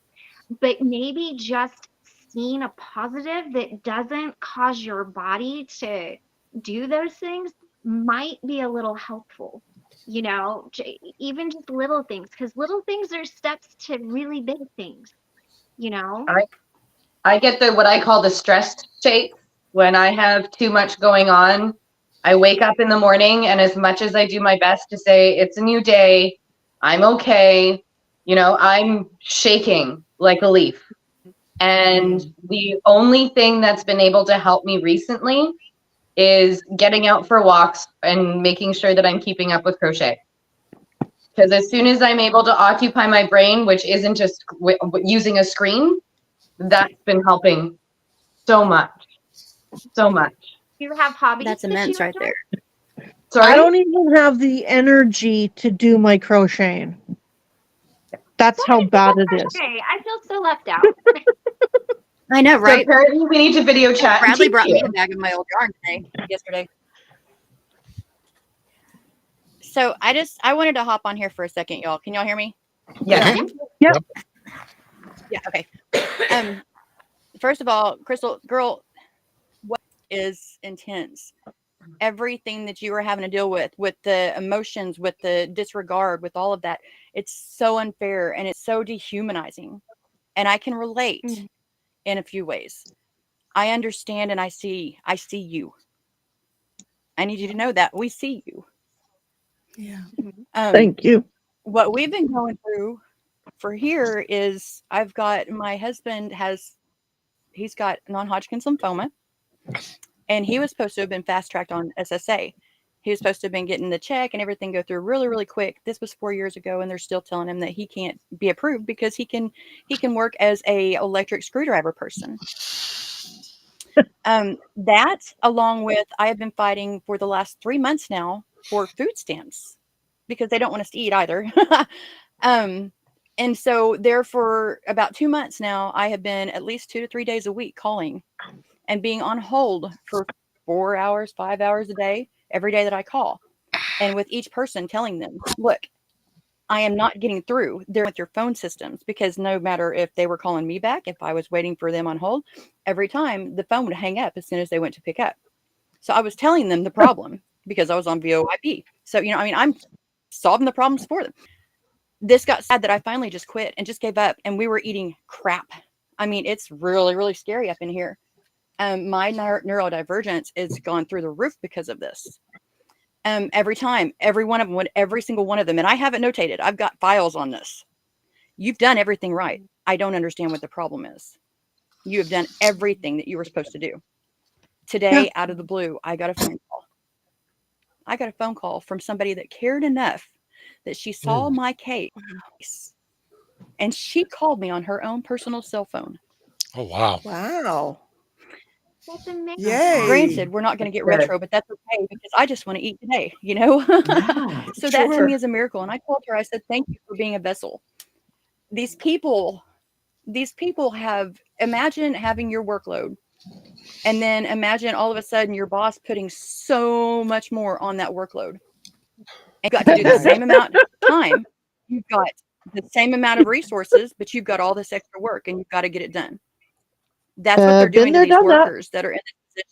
but maybe just seeing a positive that doesn't cause your body to do those things might be a little helpful. Even just little things, because little things are steps to really big things. I get what I call the stress shake when I have too much going on. I wake up in the morning, and as much as I do my best to say it's a new day, I'm okay, I'm shaking like a leaf. And the only thing that's been able to help me recently is getting out for walks and making sure that I'm keeping up with crochet. Because as soon as I'm able to occupy my brain, which isn't just using a screen, that's been helping so much. So much. Do you have hobbies? That's immense right there. Sorry? I don't even have the energy to do my crocheting. That's how bad it is. Okay, I feel so left out. I know, right? So apparently we need to video chat. Bradley brought me a bag of my old yarn yesterday. So I wanted to hop on here for a second, y'all. Can y'all hear me? Yeah. Yep. Yeah. Okay. First of all, Crystal, girl, what is intense? Everything that you are having to deal with the emotions, with the disregard, with all of that, it's so unfair and it's so dehumanizing. And I can relate in a few ways. I understand and I see you. I need you to know that we see you. Yeah. Thank you. What we've been going through for here is I've got my husband he's got non-Hodgkin's lymphoma, and he was supposed to have been fast-tracked on SSA. He was supposed to have been getting the check and everything go through really, really quick. This was 4 years ago, and they're still telling him that he can't be approved because he can work as a electric screwdriver person. That, along with, I have been fighting for the last 3 months now for food stamps because they don't want us to eat either. And so there for about 2 months now, I have been at least 2 to 3 days a week calling and being on hold for 4 hours, 5 hours a day, every day that I call. And with each person telling them, look, I am not getting through. They're with your phone systems, because no matter if they were calling me back, if I was waiting for them on hold, every time the phone would hang up as soon as they went to pick up. So I was telling them the problem because I was on VoIP. So, I'm solving the problems for them. This got sad that I finally just quit and just gave up, and we were eating crap. I mean, it's really, really scary up in here. My neurodivergence is gone through the roof because of this. Every time, every single one of them, and I have it notated. I've got files on this. You've done everything right. I don't understand what the problem is. You have done everything that you were supposed to do. Today, out of the blue, I got a phone call. I got a phone call from somebody that cared enough that she saw my case, and she called me on her own personal cell phone. Oh, wow. Wow. That's amazing. Yay. Granted, we're not going to get retro, but that's okay because I just want to eat today, So that to me is a miracle. And I told her, I said, thank you for being a vessel. These people imagine having your workload, and then imagine all of a sudden your boss putting so much more on that workload. And you've got to do the same amount of time. You've got the same amount of resources, but you've got all this extra work and you've got to get it done. That's what they're doing to these workers that are in this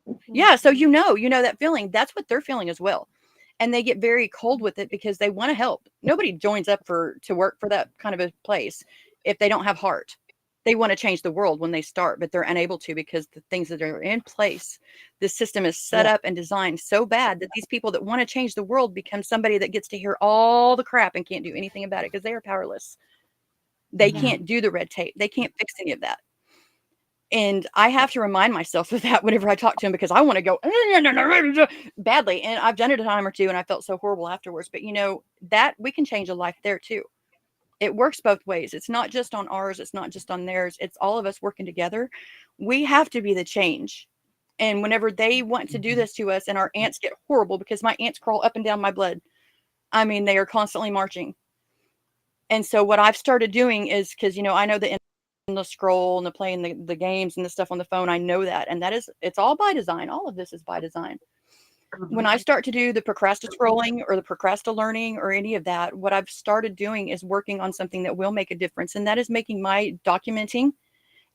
position. Yeah. So you know that feeling. That's what they're feeling as well. And they get very cold with it because they want to help. Nobody joins up to work for that kind of a place if they don't have heart. They want to change the world when they start, but they're unable to because the things that are in place, the system is set up and designed so bad that these people that want to change the world become somebody that gets to hear all the crap and can't do anything about it because they are powerless. They can't do the red tape. They can't fix any of that. And I have to remind myself of that whenever I talk to him because I want to go badly. And I've done it a time or two and I felt so horrible afterwards. But that we can change a life there too. It works both ways. It's not just on ours. It's not just on theirs. It's all of us working together. We have to be the change. And whenever they want to do this to us, and our ants get horrible because my ants crawl up and down my blood. I mean, they are constantly marching. And so what I've started doing is, because, I know the scroll and the playing the games and the stuff on the phone, I know that. And it's all by design. All of this is by design. When I start to do the procrastinate or the procrastinate learning or any of that, what I've started doing is working on something that will make a difference. And that is making my documenting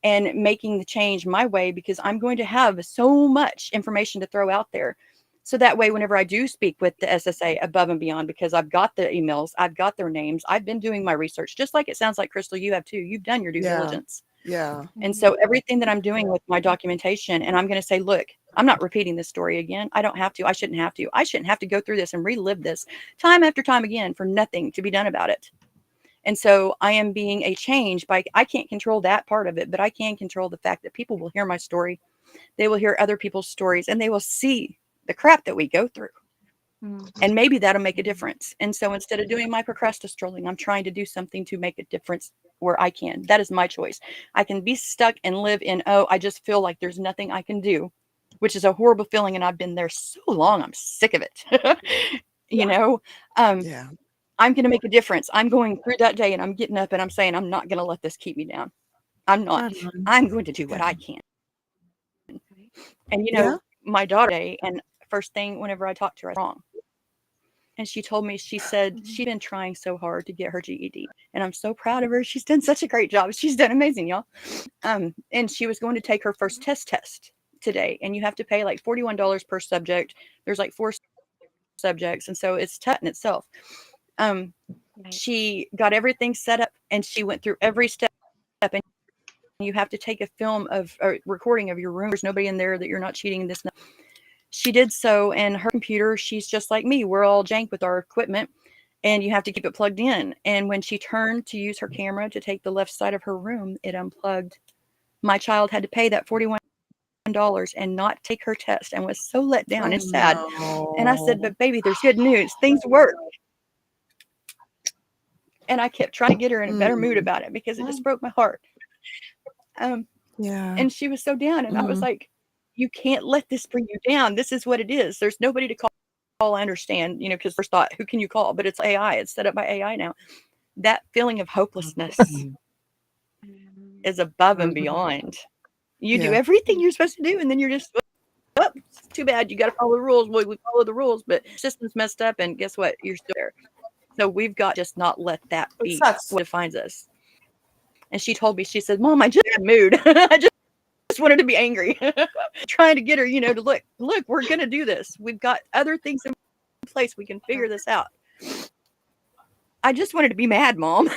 and making the change my way, because I'm going to have so much information to throw out there. So that way, whenever I do speak with the SSA above and beyond, because I've got the emails, I've got their names, I've been doing my research, just like it sounds like, Crystal, you have too. You've done your due diligence. Yeah. And so everything that I'm doing with my documentation, and I'm going to say, look, I'm not repeating this story again. I don't have to. I shouldn't have to. I shouldn't have to go through this and relive this time after time again for nothing to be done about it. And so I am being a change I can't control that part of it, but I can control the fact that people will hear my story. They will hear other people's stories, and they will see the crap that we go through. And maybe that'll make a difference. And so instead of doing my procrastinating, I'm trying to do something to make a difference where I can. That is my choice. I can be stuck and live in, I just feel like there's nothing I can do, which is a horrible feeling. And I've been there so long. I'm sick of it. I'm going to make a difference. I'm going through that day and I'm getting up and I'm saying, I'm not going to let this keep me down. I'm not. I'm going to do what I can. And, my daughter, and first thing, whenever I talk to her, I'm wrong. And she told me, she said she'd been trying so hard to get her GED. And I'm so proud of her. She's done such a great job. She's done amazing, y'all. And she was going to take her first test today. And you have to pay like $41 per subject. There's like 4 subjects. And so it's tough in itself. She got everything set up and she went through every step. And you have to take a film of a recording of your room. There's nobody in there that you're not cheating this. She did so, and her computer, she's just like me. We're all jank with our equipment, and you have to keep it plugged in. And when she turned to use her camera to take the left side of her room, it unplugged. My child had to pay that $41 and not take her test, and was so let down and sad. No. And I said, but baby, there's good news. Things work. And I kept trying to get her in a better mood about it because it just broke my heart. Yeah. And she was so down, and I was like, you can't let this bring you down. This is what it is. There's nobody to call. I understand, because first thought, who can you call? But it's AI. It's set up by AI now. That feeling of hopelessness is above and beyond. You do everything you're supposed to do, and then you're just, oh, it's too bad. You got to follow the rules. Well, we follow the rules, but system's messed up, and guess what? You're still there. So we've got to just not let that be what defines us. And she told me, she said, Mom, I just had a mood. I just wanted to be angry. Trying to get her, to look, we're going to do this. We've got other things in place. We can figure this out. I just wanted to be mad, Mom.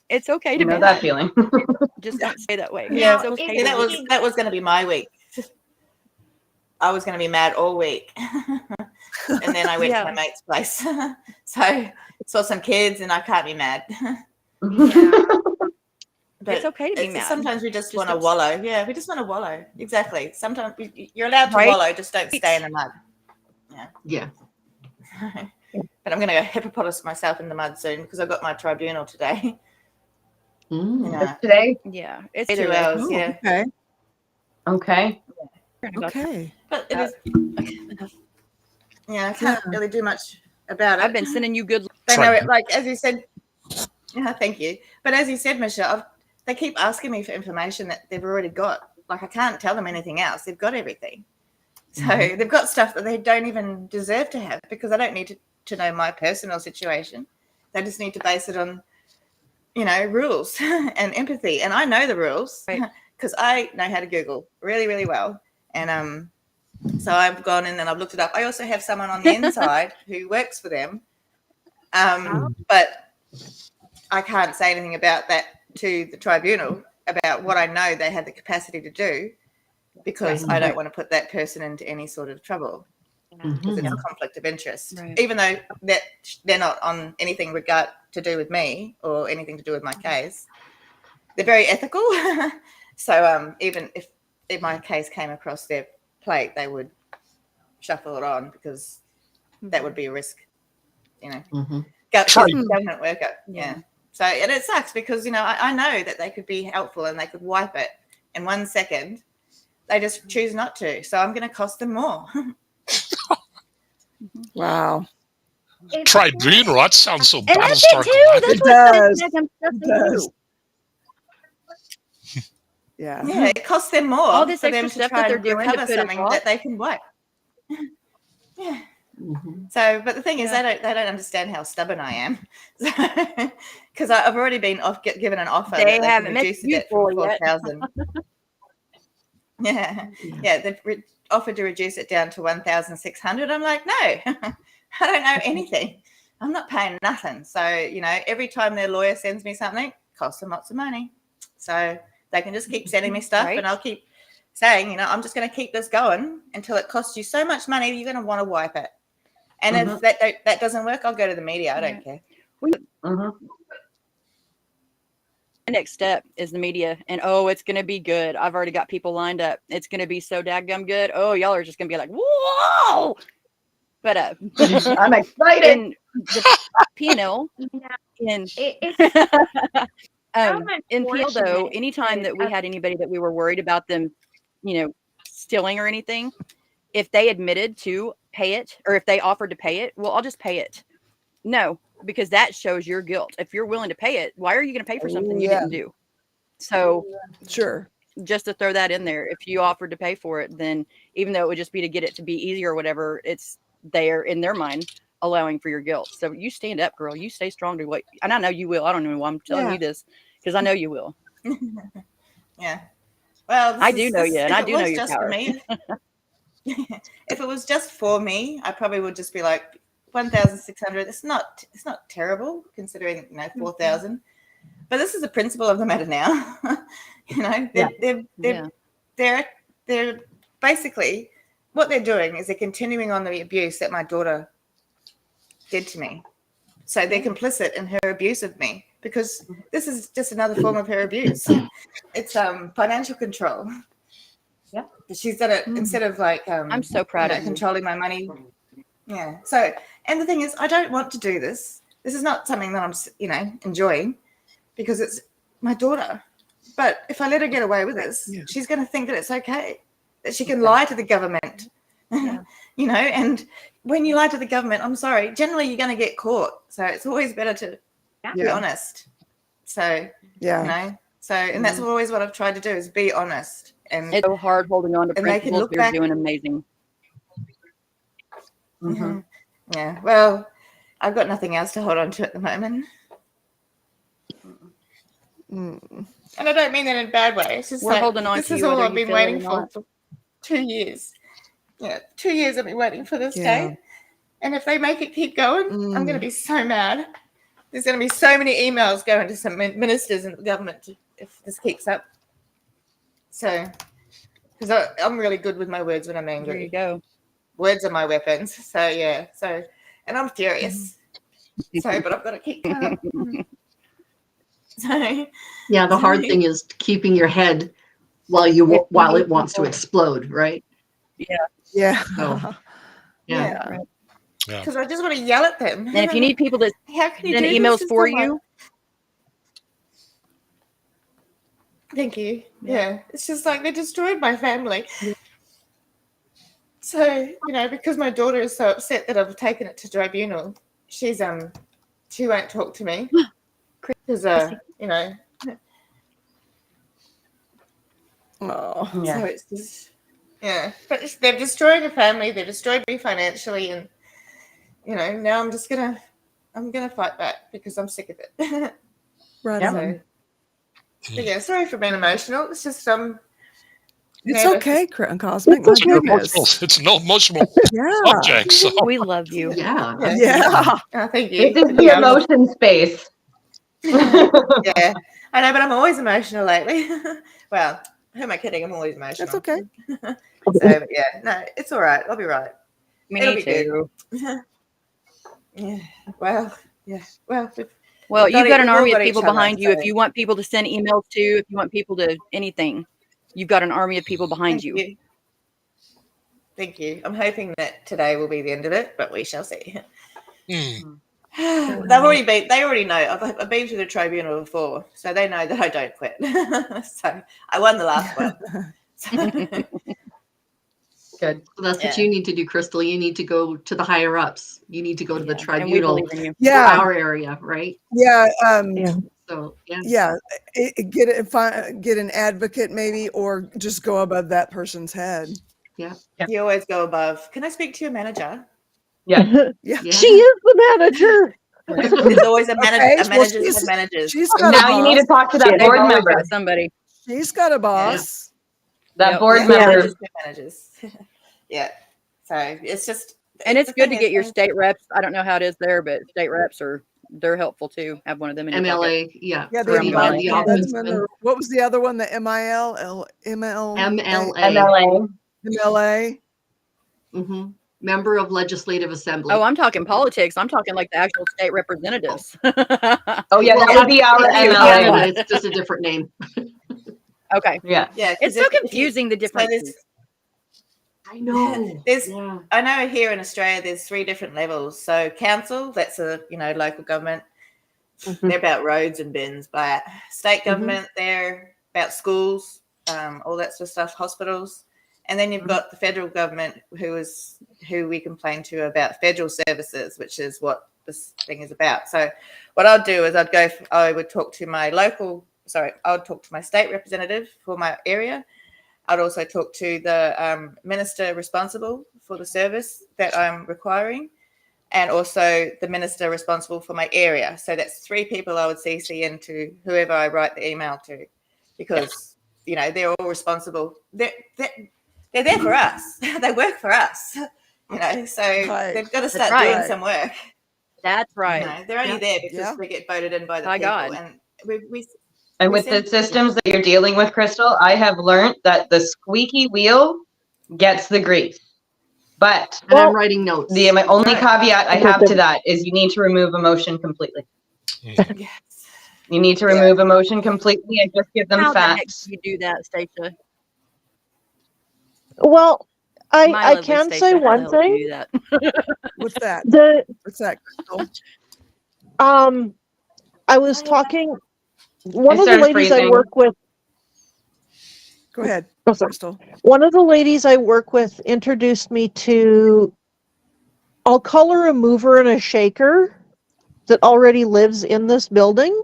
It's okay to be that feeling. Just don't say that way. Yeah, It's okay that was going to be my week. I was going to be mad all week. And then I went to my mate's place. So saw some kids and I can't be mad. But it's okay to be mad. Sometimes we just want to wallow. Yeah, we just want to wallow. Exactly. Sometimes you're allowed to wallow, just don't stay in the mud. Yeah. But I'm going to go hippopotamus myself in the mud soon because I've got my tribunal today. Today? Yeah. It's 2 hours. Oh, yeah. Okay. Okay. Okay. But it is. Yeah, I can't really do much about it. I've been sending you good. They know it, like as you said. Yeah, thank you. But as you said, Michelle, they keep asking me for information that they've already got. Like I can't tell them anything else. They've got everything. So they've got stuff that they don't even deserve to have because I don't need to know my personal situation. They just need to base it on, rules and empathy. And I know the rules because I know how to Google really, really well. And so I've gone in and I've looked it up. I also have someone on the inside who works for them. But I can't say anything about that to the tribunal about what I know they had the capacity to do because I don't want to put that person into any sort of trouble because it's a conflict of interest, even though that they're not on anything regard to do with me or anything to do with my case. They're very ethical. So even if my case came across their plate, they would shuffle it on because that would be a risk, government worker. Yeah. So, and it sucks because, I know that they could be helpful and they could wipe it in 1 second. They just choose not to. So I'm going to cost them more. Wow. Tribunal, that sounds so And that's Battlestar it too. Galactica. That's It what does. Yeah. Yeah, it costs them more All this for them extra to stuff try that they're and doing to recover put us something off. that they can wipe. Yeah. So, but the thing is, they don't understand how stubborn I am, because I've already been given an offer. They that haven't can met reduce the you debt from fully yet. 4,000. Yeah, they've offered to reduce it down to 1,600. I'm like, no, I don't know anything. I'm not paying nothing. So, every time their lawyer sends me something, it costs them lots of money. So they can just keep sending me stuff, and I'll keep saying, I'm just going to keep this going until it costs you so much money that you're going to want to wipe it. And if that doesn't work, I'll go to the media. I don't care. The next step is the media, and it's going to be good. I've already got people lined up. It's going to be so dadgum good. Oh, y'all are just going to be like, whoa! But I'm excited. In the P&L, in PL though, anytime that we had anybody that we were worried about them, stealing or anything, if they admitted to pay it, or if they offered to pay it, well, I'll just pay it. No, because that shows your guilt. If you're willing to pay it, why are you going to pay for something you didn't do? So Sure. Just to throw that in there, if you offered to pay for it, then even though it would just be to get it to be easier or whatever, it's there in their mind. allowing for your guilt. So you stand up, girl. You stay strong to what, and I know you will. I don't know why I'm telling you this because I know you will. Yeah. Well, I do know you, and I do know your just power. for me, if it was just for me, I probably would just be like 1,600. It's not terrible considering 4,000. But this is the principle of the matter now. They're basically what they're doing is they're continuing on the abuse that my daughter did to me. So they're complicit in her abuse of me because this is just another form of her abuse. It's financial control. Yeah. She's done it instead of like I'm so proud of you. controlling my money. Yeah. So, and the thing is, I don't want to do this. This is not something that I'm, enjoying because it's my daughter. But if I let her get away with this, she's going to think that it's okay, that she can lie to the government, and when you lie to the government, I'm sorry, generally you're going to get caught. So it's always better to be honest. So, and that's always what I've tried to do is be honest. And it's so hard holding on to principles. You're doing amazing. Mm-hmm. Yeah. Well, I've got nothing else to hold on to at the moment. And I don't mean that in a bad way. It's just we're holding on this to is you, all I've been waiting for 2 years. Yeah, 2 years I've been waiting for this day. And if they make it keep going, I'm going to be so mad. There's going to be so many emails going to some ministers in the government if this keeps up. So, because I'm really good with my words when I'm angry. There you go. Words are my weapons. So, yeah. So, and I'm furious. So, but I've got to keep calm. So, yeah, the hard thing is keeping your head while it wants to explode, right? Yeah. Yeah. So, yeah. Because I just want to yell at them. And if you need people to send emails for you, thank you. Yeah, it's just like they destroyed my family. So because my daughter is so upset that I've taken it to tribunal, she won't talk to me because Oh, so it's just but they're destroying a family. They've destroyed me financially, and now I'm gonna fight back because I'm sick of it. right. So, sorry for being emotional. It's just It's okay, Cosmic. It's okay. It's no emotional subject. So we love you. Yeah. Oh, thank you. This is the emotion space. Yeah, I know, but I'm always emotional lately. Well, who am I kidding? I'm always emotional. That's okay. So, no, it's all right. I'll be right. It'll be too. Good. Yeah. Well, Well, you've got an army of people behind you. If you want people to send emails to, if you want people to anything, you've got an army of people behind you. Thank you. I'm hoping that today will be the end of it, but we shall see. They already know. I've been to the tribunal before, so they know that I don't quit. So I won the last one. Good. So that's what you need to do, Crystal. You need to go to the higher ups. You need to go to the tribunal. And we believe in you. For our area, right? Yeah. So Get an advocate maybe, or just go above that person's head. Yeah. You always go above. Can I speak to your manager? Yeah. She is the manager. There's always a manager. Okay, a manager's have managers. She's got Now a boss. you need to talk to that board member. Somebody. She's got a boss. That board member. Managers. Yeah. So it's just. And it's good to get your state reps. I don't know how it is there, but state reps they're helpful too. Have one of them in your MLA, pocket. yeah. Yeah, The ombudsman. what was the other one? The MLA. Mm-hmm. Member of Legislative Assembly. Oh, I'm talking politics. I'm talking like the actual state representatives. Oh yeah, that would be our MLA. It's just a different name. Okay. Yeah. It's so confusing, the differences. I know. I know here in Australia there's 3 different levels. So council, that's a local government. They're about roads and bins. But state government, they're about schools, all that sort of stuff, hospitals. And then you've got the federal government, who we complain to about federal services, which is what this thing is about. So what I'd do is I would talk to my state representative for my area. I'd also talk to the minister responsible for the service that I'm requiring. and also the minister responsible for my area. So that's 3 people I would CC into whoever I write the email to, because they're all responsible. They're there for us. They work for us. So they've got to start doing some work. That's right. They're only there because we get voted in by the people. God. And And with the systems that you're dealing with, Crystal, I have learned that the squeaky wheel gets the grease. But I'm writing notes. My only caveat I have to that is you need to remove emotion completely. Yes. You need to remove emotion completely and just give them How facts. the heck do you do that, Stacia? Well, My I lovely can Stacia, say how the one hell do you thing. do that? What's that? What's that, Crystal? I was talking. One I of the started ladies I freezing. work with. Go ahead, Oh, sorry. Crystal. One of the ladies I work with introduced me to, I'll call her a mover and a shaker that already lives in this building.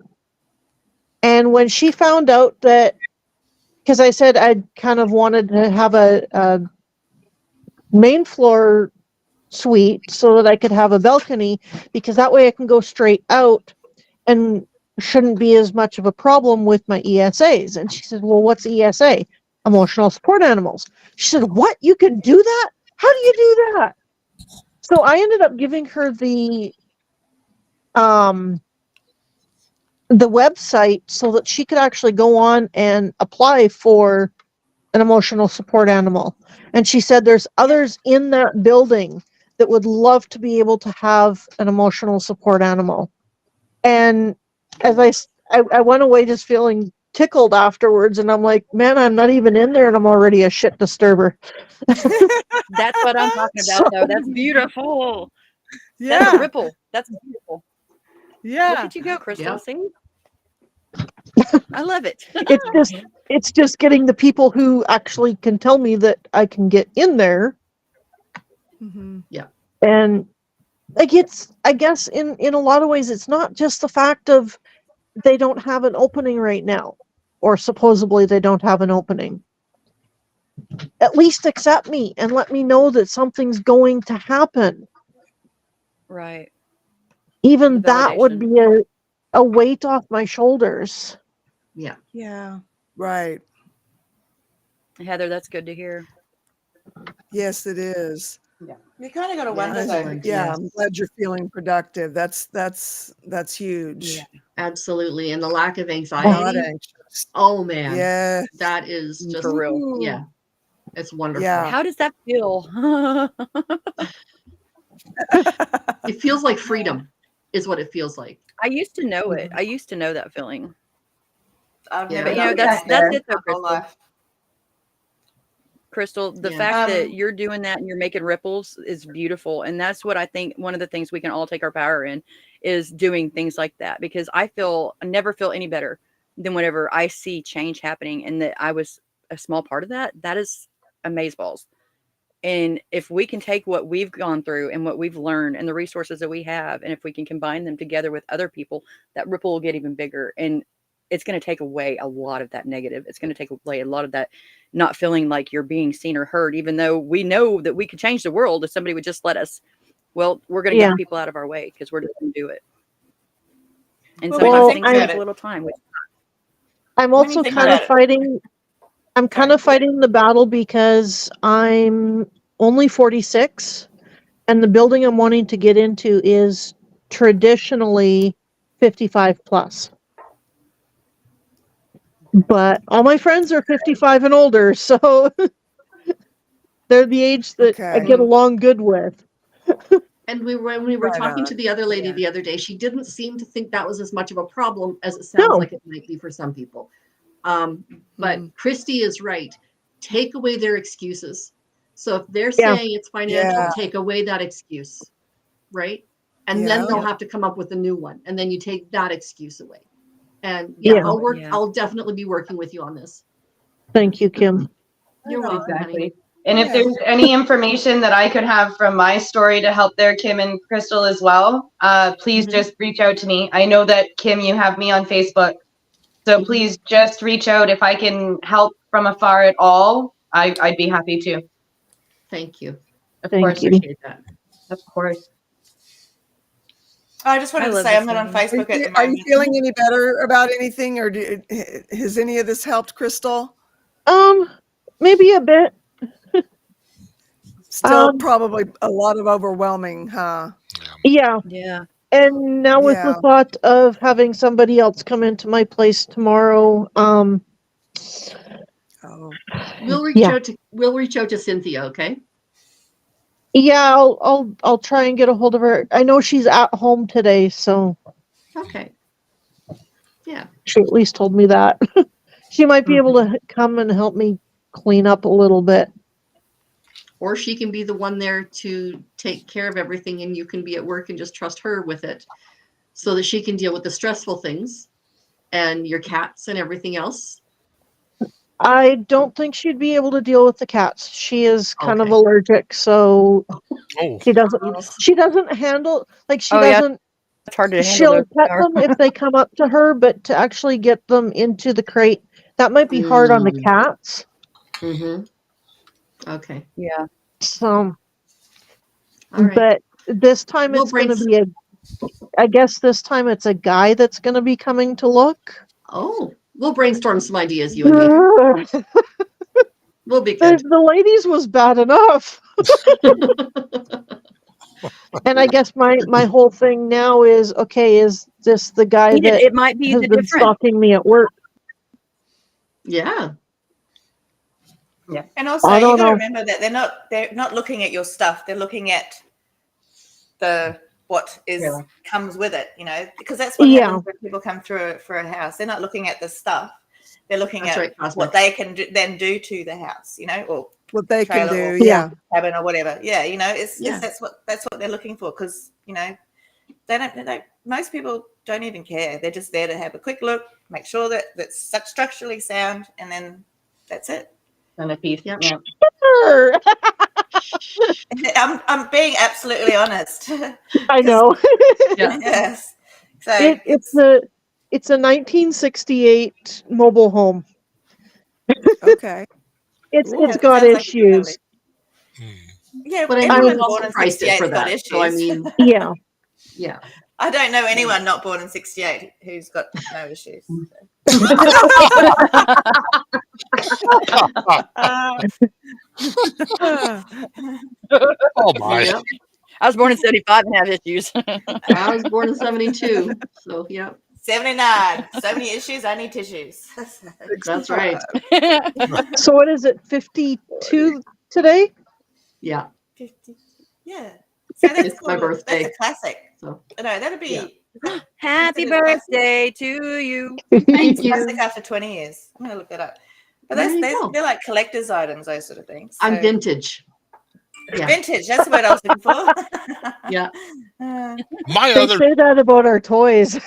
And when she found out that, because I said I kind of wanted to have a main floor suite so that I could have a balcony, because that way I can go straight out and shouldn't be as much of a problem with my ESAs. And she said, well, what's ESA? Emotional support animals. She said, what? You can do that? How do you do that? So I ended up giving her the website so that she could actually go on and apply for an emotional support animal. And she said there's others in that building that would love to be able to have an emotional support animal. And as I went away just feeling tickled afterwards, and I'm like, man, I'm not even in there and I'm already a shit disturber. That's what I'm talking about, though. That's beautiful. That's a ripple. That's beautiful. Look at you go, Crystal. See? I love it. It's just getting the people who actually can tell me that I can get in there. Mm-hmm. Yeah. And like I guess in a lot of ways, it's not just the fact of they don't have an opening right now, or supposedly they don't have an opening. At least accept me and let me know that something's going to happen. Right. Even that would be a weight off my shoulders. Yeah. Yeah. Right. Heather, that's good to hear. Yes, it is. Yeah. You kind of got to wonder though. Yeah, I'm glad you're feeling productive. That's huge. Yeah, absolutely. And the lack of anxiety. Not anxious. Oh man. Yeah. That is just for real. Yeah. It's wonderful. Yeah. How does that feel? It feels like freedom is what it feels like. I used to know it. I used to know that feeling. I've But never that's it though, my whole Crystal. life. Crystal, the fact that you're doing that and you're making ripples is beautiful. And that's what I think one of the things we can all take our power in is doing things like that, because I never feel any better than whenever I see change happening and that I was a small part of that. That is amazeballs. And if we can take what we've gone through and what we've learned and the resources that we have, and if we can combine them together with other people, that ripple will get even bigger. And it's going to take away a lot of that negative. It's going to take away a lot of that not feeling like you're being seen or heard, even though we know that we could change the world if somebody would just let us. Well, we're going to get people out of our way because we're just going to do it. And sometimes things take a little time. I'm also kind of fighting. I'm kind of fighting the battle because I'm only 46 and the building I'm wanting to get into is traditionally 55 plus. But all my friends are 55 and older, so they're the age that I get along good with. And when we were talking to the other lady the other day, she didn't seem to think that was as much of a problem as it sounds like it might be for some people. But Christy is right. Take away their excuses. So if they're saying it's financial, take away that excuse, right? And then they'll have to come up with a new one. And then you take that excuse away. And I'll definitely be working with you on this. Thank you, Kim. You're welcome. Honey. And if there's any information that I could have from my story to help there, Kim and Crystal as well, please just reach out to me. I know that, Kim, you have me on Facebook. So please just reach out. If I can help from afar at all, I'd be happy to. Thank you. Of course. Appreciate that. Of course. I just wanted I to love say this I'm not on meeting. Facebook at the Are you moment. feeling any better about anything, or has any of this helped, Crystal? Maybe a bit. Still probably a lot of overwhelming, huh? Yeah. Yeah. And now with the Yeah. thought of having somebody else come into my place tomorrow, Oh, We'll reach Yeah. out to Cynthia, okay? yeah, I'll try and get a hold of her. I know she's at home today, so Okay. Yeah. she at least told me that. She might be able to come and help me clean up a little bit. Or she can be the one there to take care of everything and you can be at work and just trust her with it so that she can deal with the stressful things and your cats and everything else. I don't think she'd be able to deal with the cats. She is kind of Okay. allergic, so Oh, she doesn't handle, like, she Oh, yeah. doesn't, It's hard to handle she'll those. pet them if they come up to her, but to actually get them into the crate, that might be hard on the cats. Mm-hmm. Okay. Yeah. So, All right. but this time We'll it's going to be I guess this time it's a guy that's going to be coming to look. Oh, we'll brainstorm some ideas, you and me. We'll be good. The ladies was bad enough. And I guess my whole thing now is, okay, is this the guy that It might be has the been different. stalking me at work? Yeah. Yeah. And also, I you don't got to know. remember that they're not looking at your stuff. They're looking at what comes with it, because that's what happens when people come through for a house. They're not looking at the stuff. They're looking at what they can then do to the house, or what they can do, cabin or whatever. Yeah, that's what they're looking for, because they don't. Most people don't even care. They're just there to have a quick look, make sure that that's structurally sound, and then that's it. And a piece. Yeah. Sure. I'm being absolutely honest. I know. Yeah. Yes. So it's a 1968 mobile home. Okay. It's got issues. Yeah, but everyone also born in priced it 68 for has got that. issues. So I mean, Yeah. yeah. I don't know anyone not born in 68 who's got no issues. oh my! Yep. I was born in 75 and have issues. I was born in 72, so yeah. 79. So many issues, I need tissues. That's right. So what is it, 52 today? Yeah. 50. Yeah. So that's It's my birthday. That's a classic. So no, that'd be Happy birthday to you. Thank you. classic after 20 years. I'm gonna look that up. But they're like collector's items, those sort of things. So. I'm vintage. Yeah. Vintage, that's the word I was looking for. Yeah. They say that about our toys.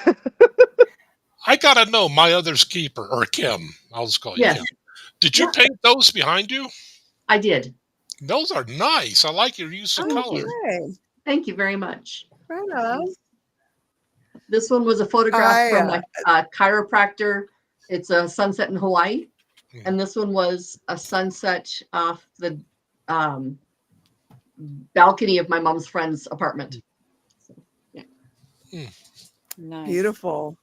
I gotta know my other's keeper, or Kim. I'll just call you Kim. Did you paint those behind you? I did. Those are nice. I like your use of color. Thank you very much. Right on. This one was a photograph from a chiropractor. It's a sunset in Hawaii. And this one was a sunset off the balcony of my mom's friend's apartment. So, yeah. Nice. Beautiful.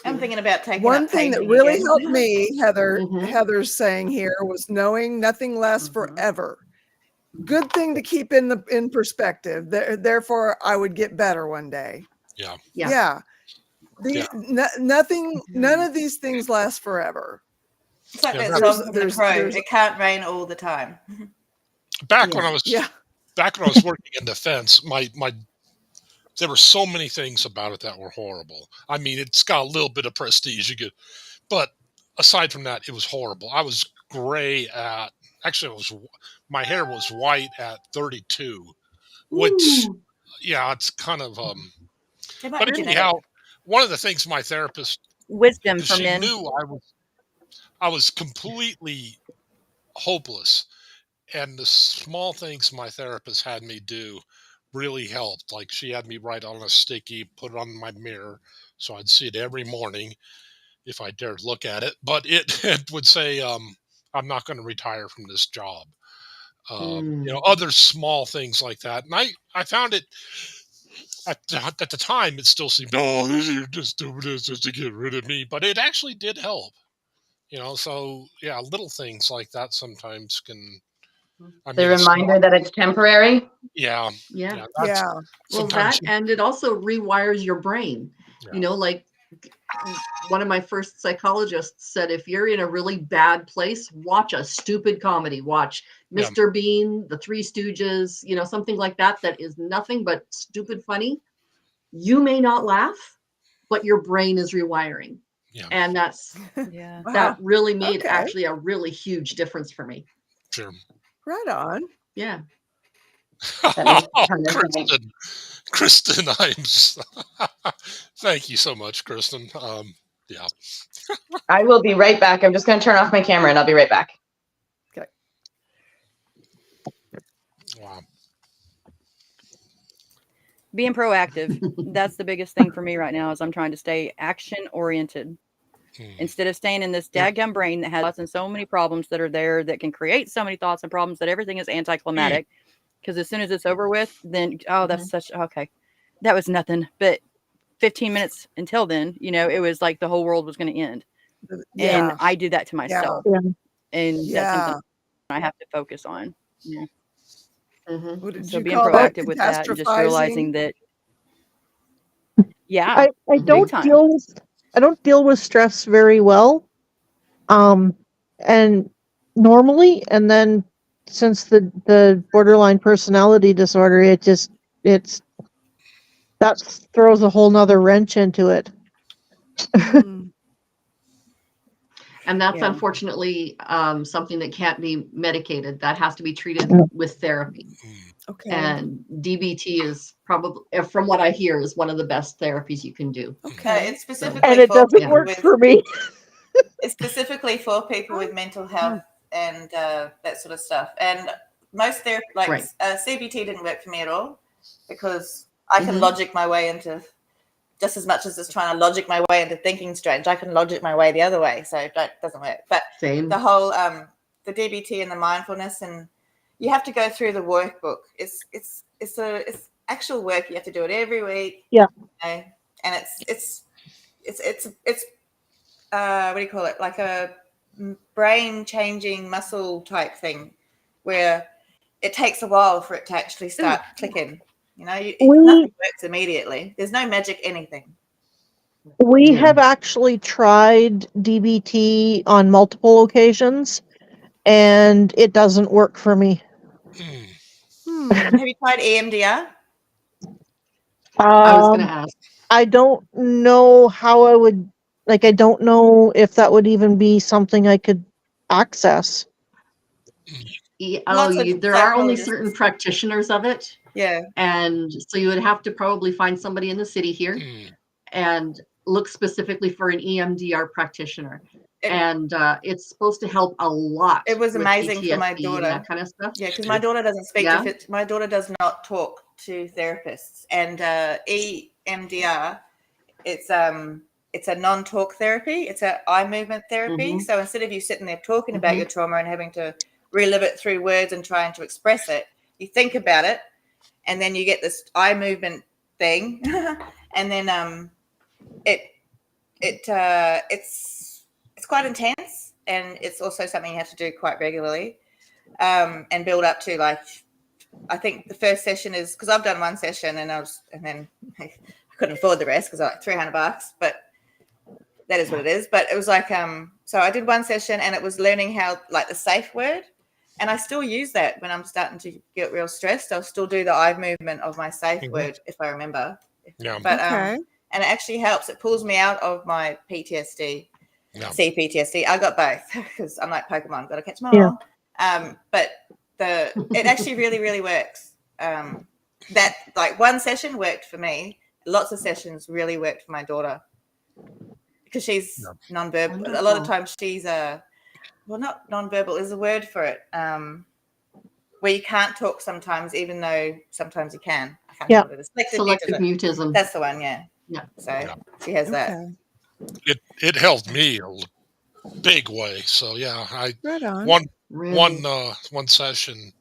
I'm thinking about taking one up thing that painting really again. helped me, Heather's saying here, was knowing nothing lasts forever. Good thing to keep in perspective. Therefore, I would get better one day. Yeah. Yeah. Nothing. None of these things last forever. It's like that song from The Crow. It can't rain all the time. Back when I was working in defense, there were so many things about it that were horrible. I mean, it's got a little bit of prestige, but aside from that, it was horrible. I was gray my hair was white at 32, which, it's kind of, but anyhow, one of the things my therapist, wisdom from she men. knew I was completely hopeless. And the small things my therapist had me do really helped. Like, she had me write on a sticky, put it on my mirror so I'd see it every morning if I dared look at it. But it would say, I'm not going to retire from this job. Other small things like that. And I found it at the time, it still seemed, oh, you're just doing this just to get rid of me. But it actually did help. So yeah, little things like that sometimes can. I The mean, reminder that it's temporary. Yeah. Yeah. That's Yeah. Well, sometimes. that and it also rewires your brain. Yeah. Like one of my first psychologists said, if you're in a really bad place, watch a stupid comedy. Watch Yeah. Mr. Bean, The Three Stooges, something like that is nothing but stupid funny. You may not laugh, but your brain is rewiring. Yeah. And Yeah. that really made Okay. actually a really huge difference for me. Sure. Right on. Yeah. That makes a ton of sense. Kristen, thank you so much, Kristen. Yeah. I will be right back. I'm just going to turn off my camera and I'll be right back. Okay. Wow. Being proactive. That's the biggest thing for me right now is I'm trying to stay action oriented. Instead of staying in this dadgum brain that has lots and so many problems that are there that can create so many thoughts and problems that everything is anticlimactic. Because as soon as it's over with, then, that's okay. That was nothing. But 15 minutes until then, it was like the whole world was going to end. Yeah. And I do that to myself. Yeah. And that's something I have to focus on. Yeah. What did So you being call that? proactive with that and just realizing that. Yeah. I don't deal with stress very well. And normally, and then since the borderline personality disorder, that throws a whole nother wrench into it. And that's unfortunately something that can't be medicated. That has to be treated with therapy. Okay. And DBT is probably, from what I hear, is one of the best therapies you can do. Okay. It's specifically And it doesn't work for me. It's specifically for people with mental health and that sort of stuff. And most CBT didn't work for me at all because I can logic my way into just as much as it's trying to logic my way into thinking strange. I can logic my way the other way, so that doesn't work. But the whole the DBT and the mindfulness, and you have to go through the workbook. It's actual work. You have to do it every week. Yeah. And it's what do you call it? Like a brain changing muscle type thing, where it takes a while for it to actually start clicking. Nothing works immediately. There's no magic anything. We have actually tried DBT on multiple occasions, and it doesn't work for me. Have you tried EMDR? I was going to ask. I don't know how I would, I don't know if that would even be something I could access. There are only certain practitioners of it. Yeah. And so you would have to probably find somebody in the city here and look specifically for an EMDR practitioner. And it's supposed to help a lot. It was amazing PTSD for my daughter. That kind of stuff. Yeah, because my daughter doesn't speak to my daughter does not talk to therapists. And EMDR, it's a non-talk therapy. It's an eye movement therapy. So instead of you sitting there talking about your trauma and having to relive it through words and trying to express it, you think about it, and then you get this eye movement thing, and then it's quite intense, and it's also something you have to do quite regularly, and build up to. Like, I think the first session is, because I've done one session and then I couldn't afford the rest because I like $300, but that is what it is. But it was like, so I did one session and it was learning how, like, the safe word. And I still use that when I'm starting to get real stressed. I'll still do the eye movement of my safe word if I remember. Yeah. But and it actually helps. It pulls me out of my PTSD, CPTSD. I got both because I'm like Pokemon, got to catch them all. But it actually really, really works. That, like, one session worked for me. Lots of sessions really worked for my daughter because she's nonverbal. Wonderful. A lot of times she's not nonverbal is a word for it. Where you can't talk sometimes, even though sometimes you can. I can't remember what it is. Selective mutism. That's the one, yeah. So she has that. It helped me a big way. So yeah, right on. One session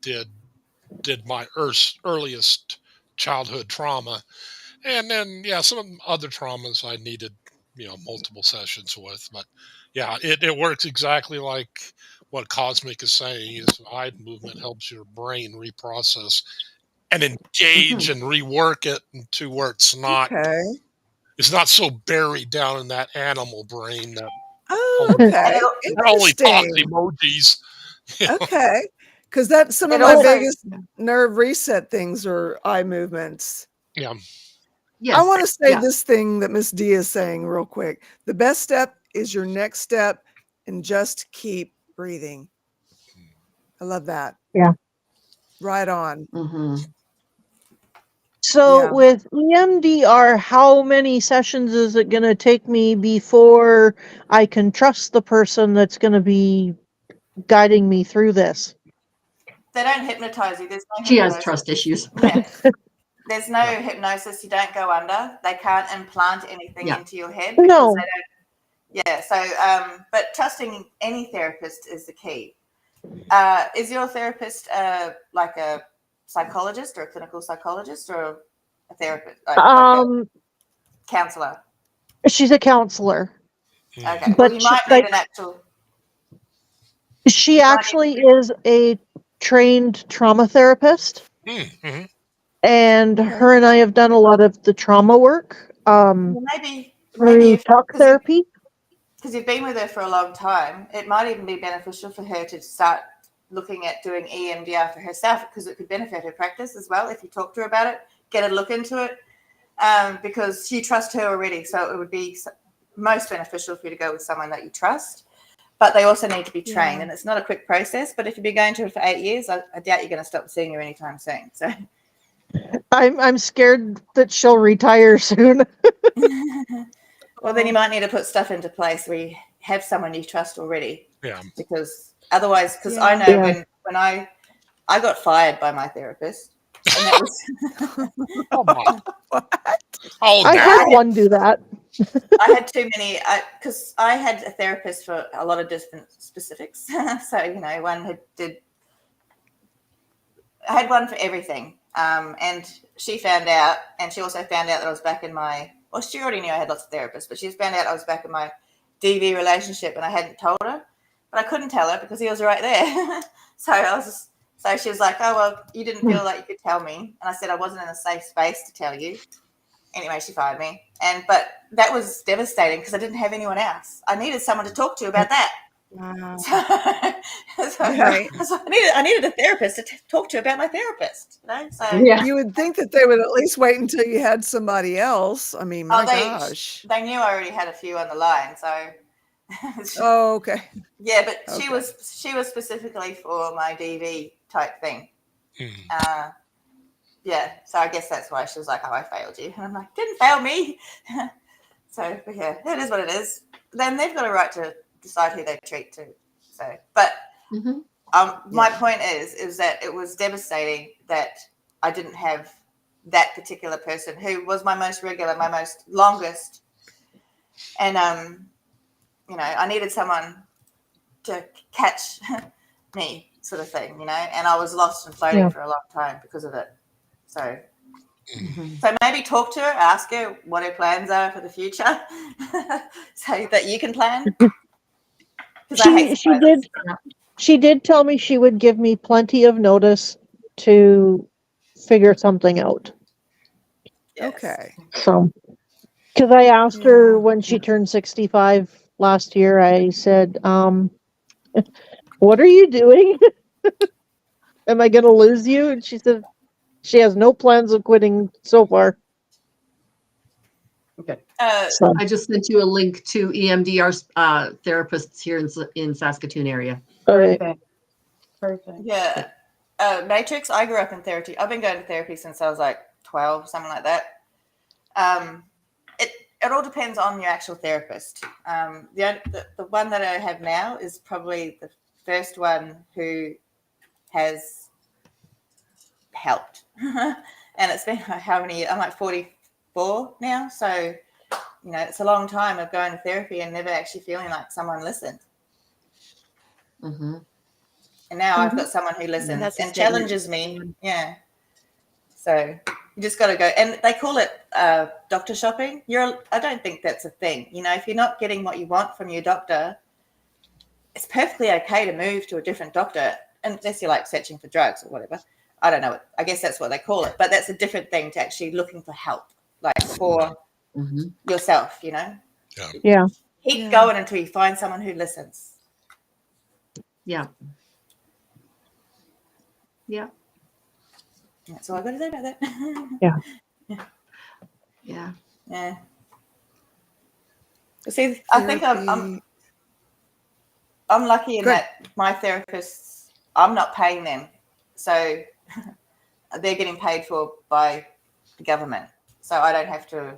did my earliest childhood trauma. And then, yeah, some other traumas I needed, multiple sessions with. But yeah, it works exactly like what Cosmic is saying is eye movement helps your brain reprocess and engage and rework it to where it's not so buried down in that animal brain that Oh, okay. that only talks Interesting. emojis. Okay. Because that's some of It my also- biggest nerve reset things are eye movements. Yeah. Yes. I want to say yeah. this thing that Miss D is saying real quick. The best step is your next step, and just keep breathing. I love that. Yeah. Right on. So Yeah. with EMDR, how many sessions is it going to take me before I can trust the person that's going to be guiding me through this? They don't hypnotize you. There's no She has hypnosis. trust issues. Yeah. There's no hypnosis. You don't go under. They can't implant anything into your head because No. they don't. Yeah. So, but trusting any therapist is the key. Is your therapist like a psychologist or a clinical psychologist or a therapist? Like a counselor? She's a counselor. Okay. But Well, you might need an actual. She actually is a trained trauma therapist. Mm-hmm. And her and I have done a lot of the trauma work. Well, maybe through talk therapy. Because you've been with her for a long time, it might even be beneficial for her to start looking at doing EMDR for herself, because it could benefit her practice as well if you talk to her about it, get her to look into it, because you trust her already. So it would be most beneficial for you to go with someone that you trust. But they also need to be trained, and it's not a quick process. But if you've been going to her for 8 years, I doubt you're going to stop seeing her anytime soon. So I'm scared that she'll retire soon. well, then you might need to put stuff into place where you have someone you trust already. Yeah. Because otherwise, I know when I got fired by my therapist, and that was I had one do that. I had too many, because I had a therapist for a lot of different specifics. So I had one for everything. And she found out, and she also found out that I was back in she already knew I had lots of therapists, but she found out I was back in my DV relationship, and I hadn't told her, but I couldn't tell her because he was right there. So she was like, oh, well, you didn't feel like you could tell me. And I said I wasn't in a safe space to tell you. Anyway, she fired me. But that was devastating because I didn't have anyone else. I needed someone to talk to about that. Wow. So I needed a therapist to talk to about my therapist. So you would think that they would at least wait until you had somebody else. I mean, my gosh. They knew I already had a few on the line, so. Oh, okay. Yeah, but she was specifically for my DV type thing. Yeah, so I guess that's why she was like, "Oh, I failed you," and I'm like, "Didn't fail me." So, but yeah, it is what it is. Then they've got a right to decide who they treat too. So, but my point is that it was devastating that I didn't have that particular person who was my most regular, my most longest, and I needed someone to catch me, sort of thing, and I was lost and floating for a long time because of it. So maybe talk to her, ask her what her plans are for the future, so that you can plan. She did tell me she would give me plenty of notice to figure something out. Yes. Okay. So, because I asked her when she turned 65 last year, I said, what are you doing? Am I going to lose you? And she said she has no plans of quitting so far. Okay. I just sent you a link to EMDR therapists here in Saskatoon area. Okay. Perfect. Yeah. Matrix, I grew up in therapy. I've been going to therapy since I was like 12, something like that. It all depends on your actual therapist. The one that I have now is probably the first one who has helped. And it's been how many years? I'm like 44 now. So, it's a long time of going to therapy and never actually feeling like someone listened. Mm-hmm. And now I've got someone who listens and challenges me. Yeah. So You just got to go, and they call it doctor shopping. I don't think that's a thing. You know, if you're not getting what you want from your doctor, it's perfectly okay to move to a different doctor, unless you're like searching for drugs or whatever. I don't know. I guess that's what they call it, but that's a different thing to actually looking for help, like for yourself. You know. Yeah. Keep going until you find someone who listens. Yeah. Yeah. That's all I got to say about that. Yeah. Yeah. See, I think I'm lucky in that my therapists, I'm not paying them, so they're getting paid for by the government. So I don't have to.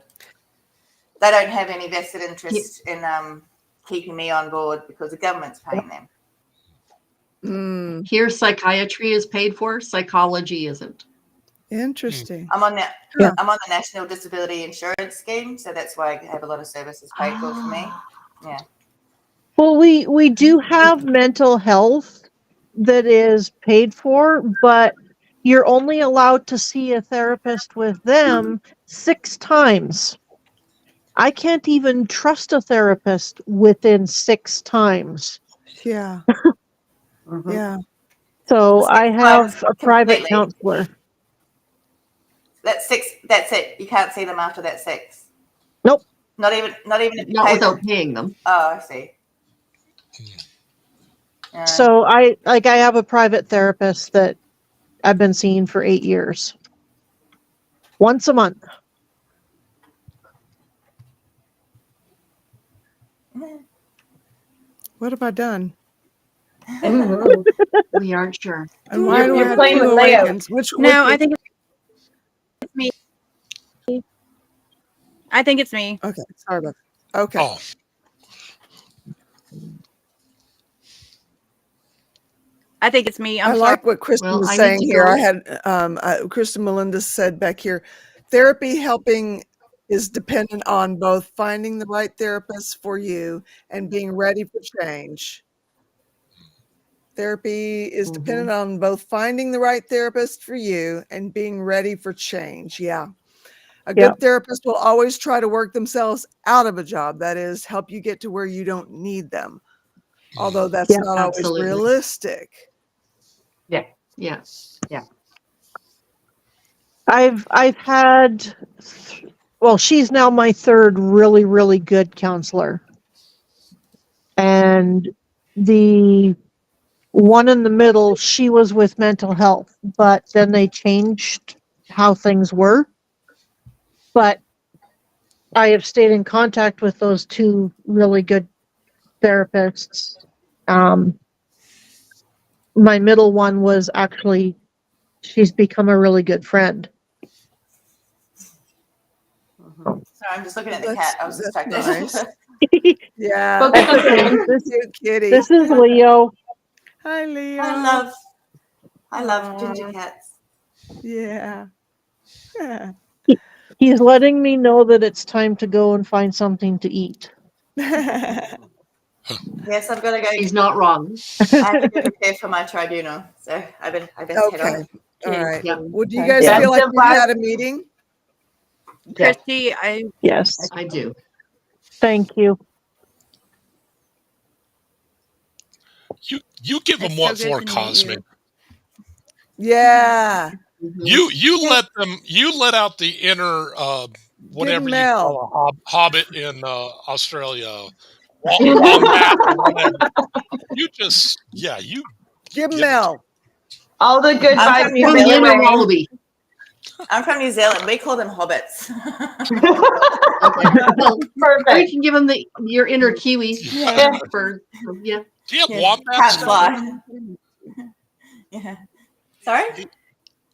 They don't have any vested interest in keeping me on board because the government's paying them. Here, psychiatry is paid for. Psychology isn't. Interesting. I'm on that. Yeah. I'm on the National Disability Insurance Scheme, so that's why I have a lot of services paid for me. Yeah. Well, we do have mental health that is paid for, but you're only allowed to see a therapist with them 6 times. I can't even trust a therapist within 6 times. Yeah. Yeah. So I have a private counselor. That's 6. That's it. You can't see them after that 6. Nope. Not even without paying them. Oh, I see. So I have a private therapist that I've been seeing for 8 years. Once a month. What have I done? We aren't sure. And why do I have playing 2 with Leo. awakens? No, I think it's me. I think it's me. Okay, sorry about that. Okay. Oh, I think it's me. I like what Kristen was saying here. I had Kristen Melinda said back here, therapy helping is dependent on both finding the right therapist for you and being ready for change. Therapy is dependent on both finding the right therapist for you and being ready for change. Yeah. A good therapist will always try to work themselves out of a job. That is, help you get to where you don't need them. Although that's not always realistic. Yeah. Yeah. Yeah. I've had, well, she's now my 3rd really, really good counselor. And the one in the middle, she was with mental health, but then they changed how things were. But I have stayed in contact with those 2 really good therapists. My middle one was actually, she's become a really good friend. Sorry, I'm just looking at the cat. I was distracted. Nice. Yeah. This is kitty. This is Leo. Hi, Leo. I love ginger cats. Yeah. He's letting me know that it's time to go and find something to eat. Yes, I've got to go. He's not wrong. I have to go prepare for my tribunal, so I best head on. All right. Yeah. Well, do you guys feel like we had a meeting? Christy, Yes. I do. Thank you. You give them what for, Cosmic. Yeah. You let out the inner whatever you call a hobbit in Australia. Wombat or whatever. You give Mel all the good vibes. Bring the inner wallaby. I'm from New Zealand. We call them hobbits. Okay. Well, perfect. Or you can give them your inner kiwi. Yeah. Do you have wombats? Can't fly. Yeah. Sorry?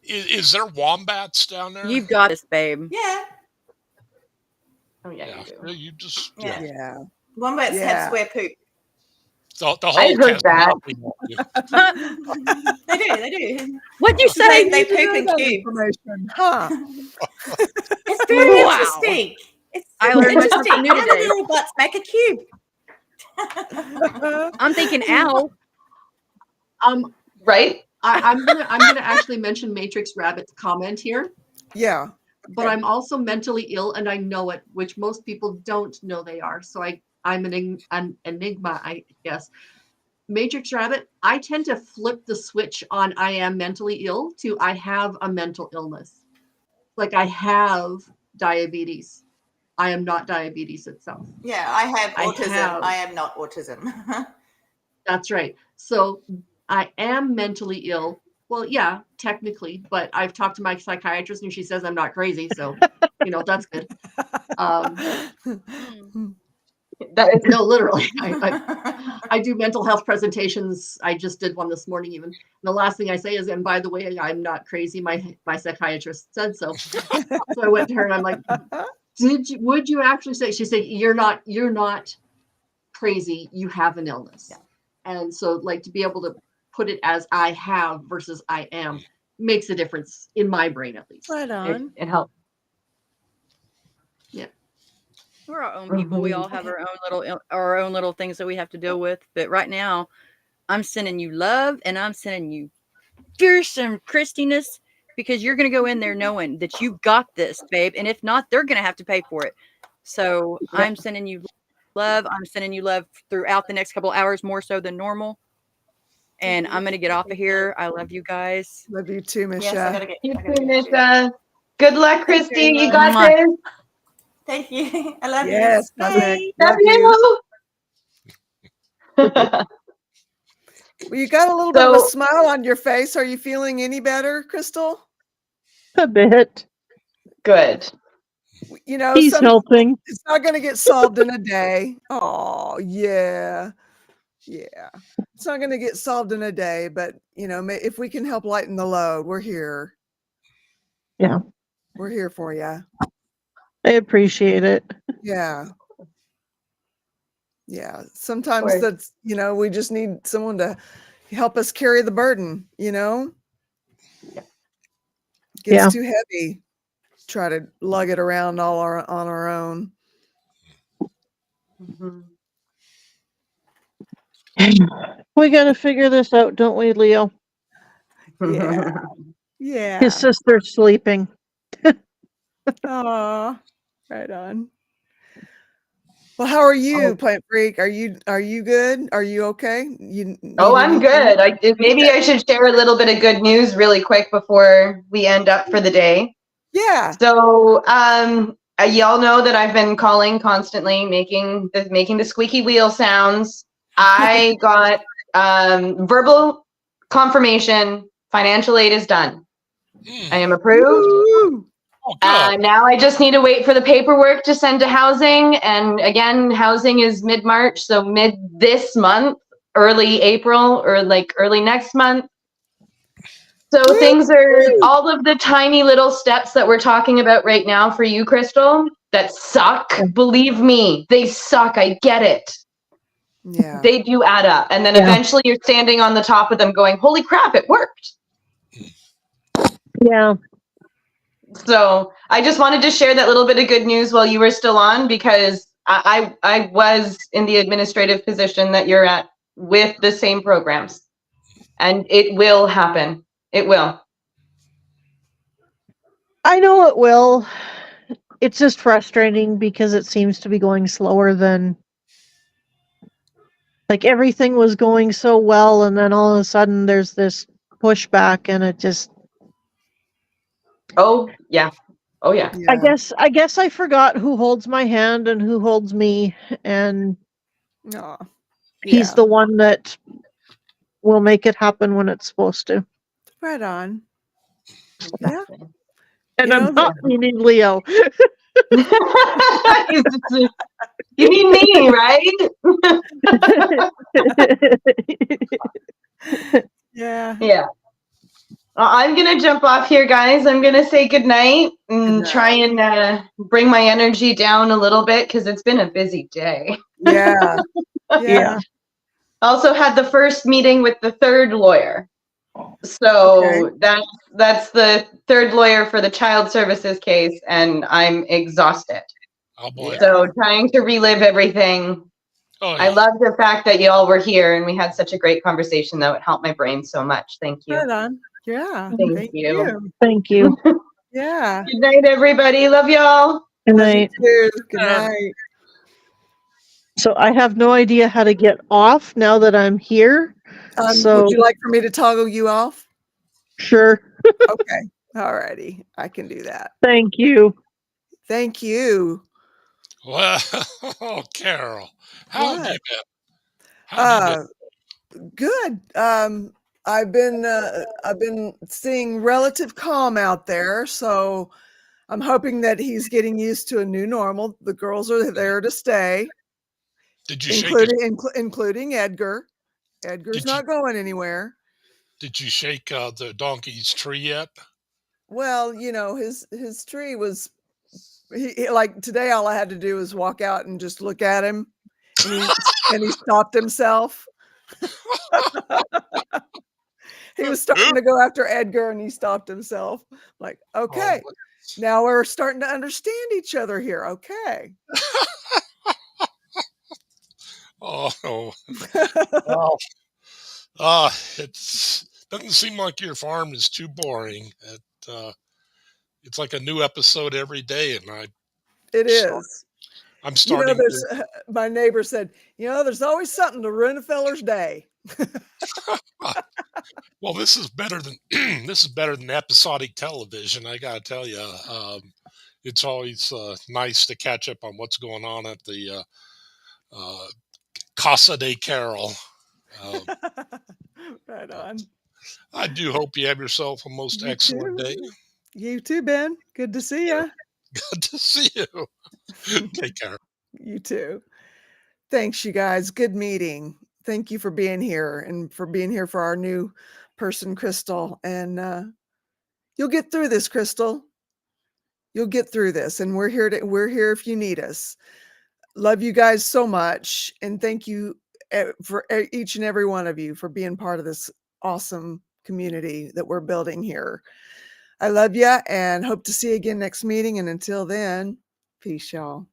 Is there wombats down there? you've got this, babe. Yeah. Oh yeah, you do. You just Yeah. Wombats have square poop. The whole I heard that. They do. What'd you say? They poop in cubes. Huh. It's very interesting. I learned something new How do today. little butts make a cube? I'm thinking owl. Right? I'm gonna actually mention Matrix Rabbit's comment here. Yeah. But I'm also mentally ill, and I know it, which most people don't know they are. So I'm an enigma, I guess. Matrix Rabbit, I tend to flip the switch on I am mentally ill to I have a mental illness. Like I have diabetes. I am not diabetes itself. Yeah, I have autism. I am not autism. That's right. So I am mentally ill. Well, yeah, technically, but I've talked to my psychiatrist and she says I'm not crazy. So, that's good. No, literally. I do mental health presentations. I just did one this morning even. And the last thing I say is, and by the way, I'm not crazy. My psychiatrist said so. So I went to her and I'm like, would you actually say? She said, you're not crazy. You have an illness. Yeah. And so like to be able to put it as I have versus I am makes a difference in my brain, at least. Right on. It helps. Yeah. We're our own people. We all have our own little things that we have to deal with. But right now, I'm sending you love and I'm sending you fearsome Christiness, because you're going to go in there knowing that you got this, babe. And if not, they're going to have to pay for it. So I'm sending you love. I'm sending you love throughout the next couple of hours, more so than normal. And I'm going to get off of here. I love you guys. Love you too, Michelle. Yes, I gotta You get too, Misha. Good luck, Christy. You got this. Thank you. I love you. Yes. Bye. Love you. Well, you got a little bit of a smile on your face. Are you feeling any better, Crystal? A bit. Good. He's helping. It's not going to get solved in a day. Oh, yeah. Yeah. It's not going to get solved in a day, but if we can help lighten the load, we're here. Yeah. We're here for you. I appreciate it. Yeah. Yeah. Sometimes that's, we just need someone to help us carry the burden, Gets too heavy. Try to lug it around on our own. Mm-hmm. We got to figure this out, don't we, Leo? Yeah. Yeah. His sister's sleeping. Aw, right on. Well, how are you, Plant Freak? Are you good? Are you okay? I'm good. Maybe I should share a little bit of good news really quick before we end up for the day. Yeah. So, y'all know that I've been calling constantly, making the squeaky wheel sounds. I got verbal confirmation. Financial aid is done. I am approved. Now I just need to wait for the paperwork to send to housing. And again, housing is mid-March, so mid this month, early April, or like early next month. So things are all of the tiny little steps that we're talking about right now for you, Crystal, that suck. Believe me, they suck. I get it. Yeah. They do add up. And then eventually you're standing on the top of them going, holy crap, it worked. Yeah. So I just wanted to share that little bit of good news while you were still on, because I was in the administrative position that you're at with the same programs. And it will happen. It will. I know it will. It's just frustrating because it seems to be going slower than, like, everything was going so well, and then all of a sudden there's this pushback, and it just. Oh yeah. Oh yeah. I guess I forgot who holds my hand and who holds me, and he's the one that will make it happen when it's supposed to. Right on. Yeah. And I'm not meaning Leo. You mean me, right? Yeah. Yeah. I'm going to jump off here, guys. I'm going to say goodnight and try and bring my energy down a little bit because it's been a busy day. Yeah. Yeah. Also had the first meeting with the third lawyer. So that's the third lawyer for the child services case, and I'm exhausted. Oh boy. So trying to relive everything. Oh, yeah. I love the fact that y'all were here and we had such a great conversation, though. It helped my brain so much. Thank you. Right on. Yeah. Thank you. Thank you. Yeah. Good night, everybody. Love y'all. Good Love you night. too. Good night. So I have no idea how to get off now that I'm here. So Would you like for me to toggle you off? sure. Okay. All righty. I can do that. Thank you. Thank you. Well, oh, Carol, how have you What? been? How have you been? Good. I've been seeing relative calm out there, so I'm hoping that he's getting used to a new normal. The girls are there to stay, Did you shake his, including Edgar. Edgar's did you not going anywhere. did you shake the donkey's tree yet? Well, his tree was like today. All I had to do was walk out and just look at him, and he stopped himself. He was starting to go after Edgar, and he stopped himself. Like, okay, now we're starting to understand each other here. Okay. Oh, well, it's doesn't seem like your farm is too boring. It's like a new episode every day, and It is. I'm starting There's to. my neighbor said, there's always something to ruin a feller's day. Well, this is better than this is better than episodic television. I gotta tell you, it's always nice to catch up on what's going on at the Casa de Carol. Right on. I do hope you have yourself a most You excellent too. day. You too, Ben. Good to see you. Good to see you. Take care. You too. Thanks, you guys. Good meeting. Thank you for being here and for being here for our new person, Crystal. And you'll get through this, Crystal. You'll get through this, and we're here if you need us. Love you guys so much, and thank you for each and every one of you for being part of this awesome community that we're building here. I love you and hope to see you again next meeting. And until then, peace, y'all.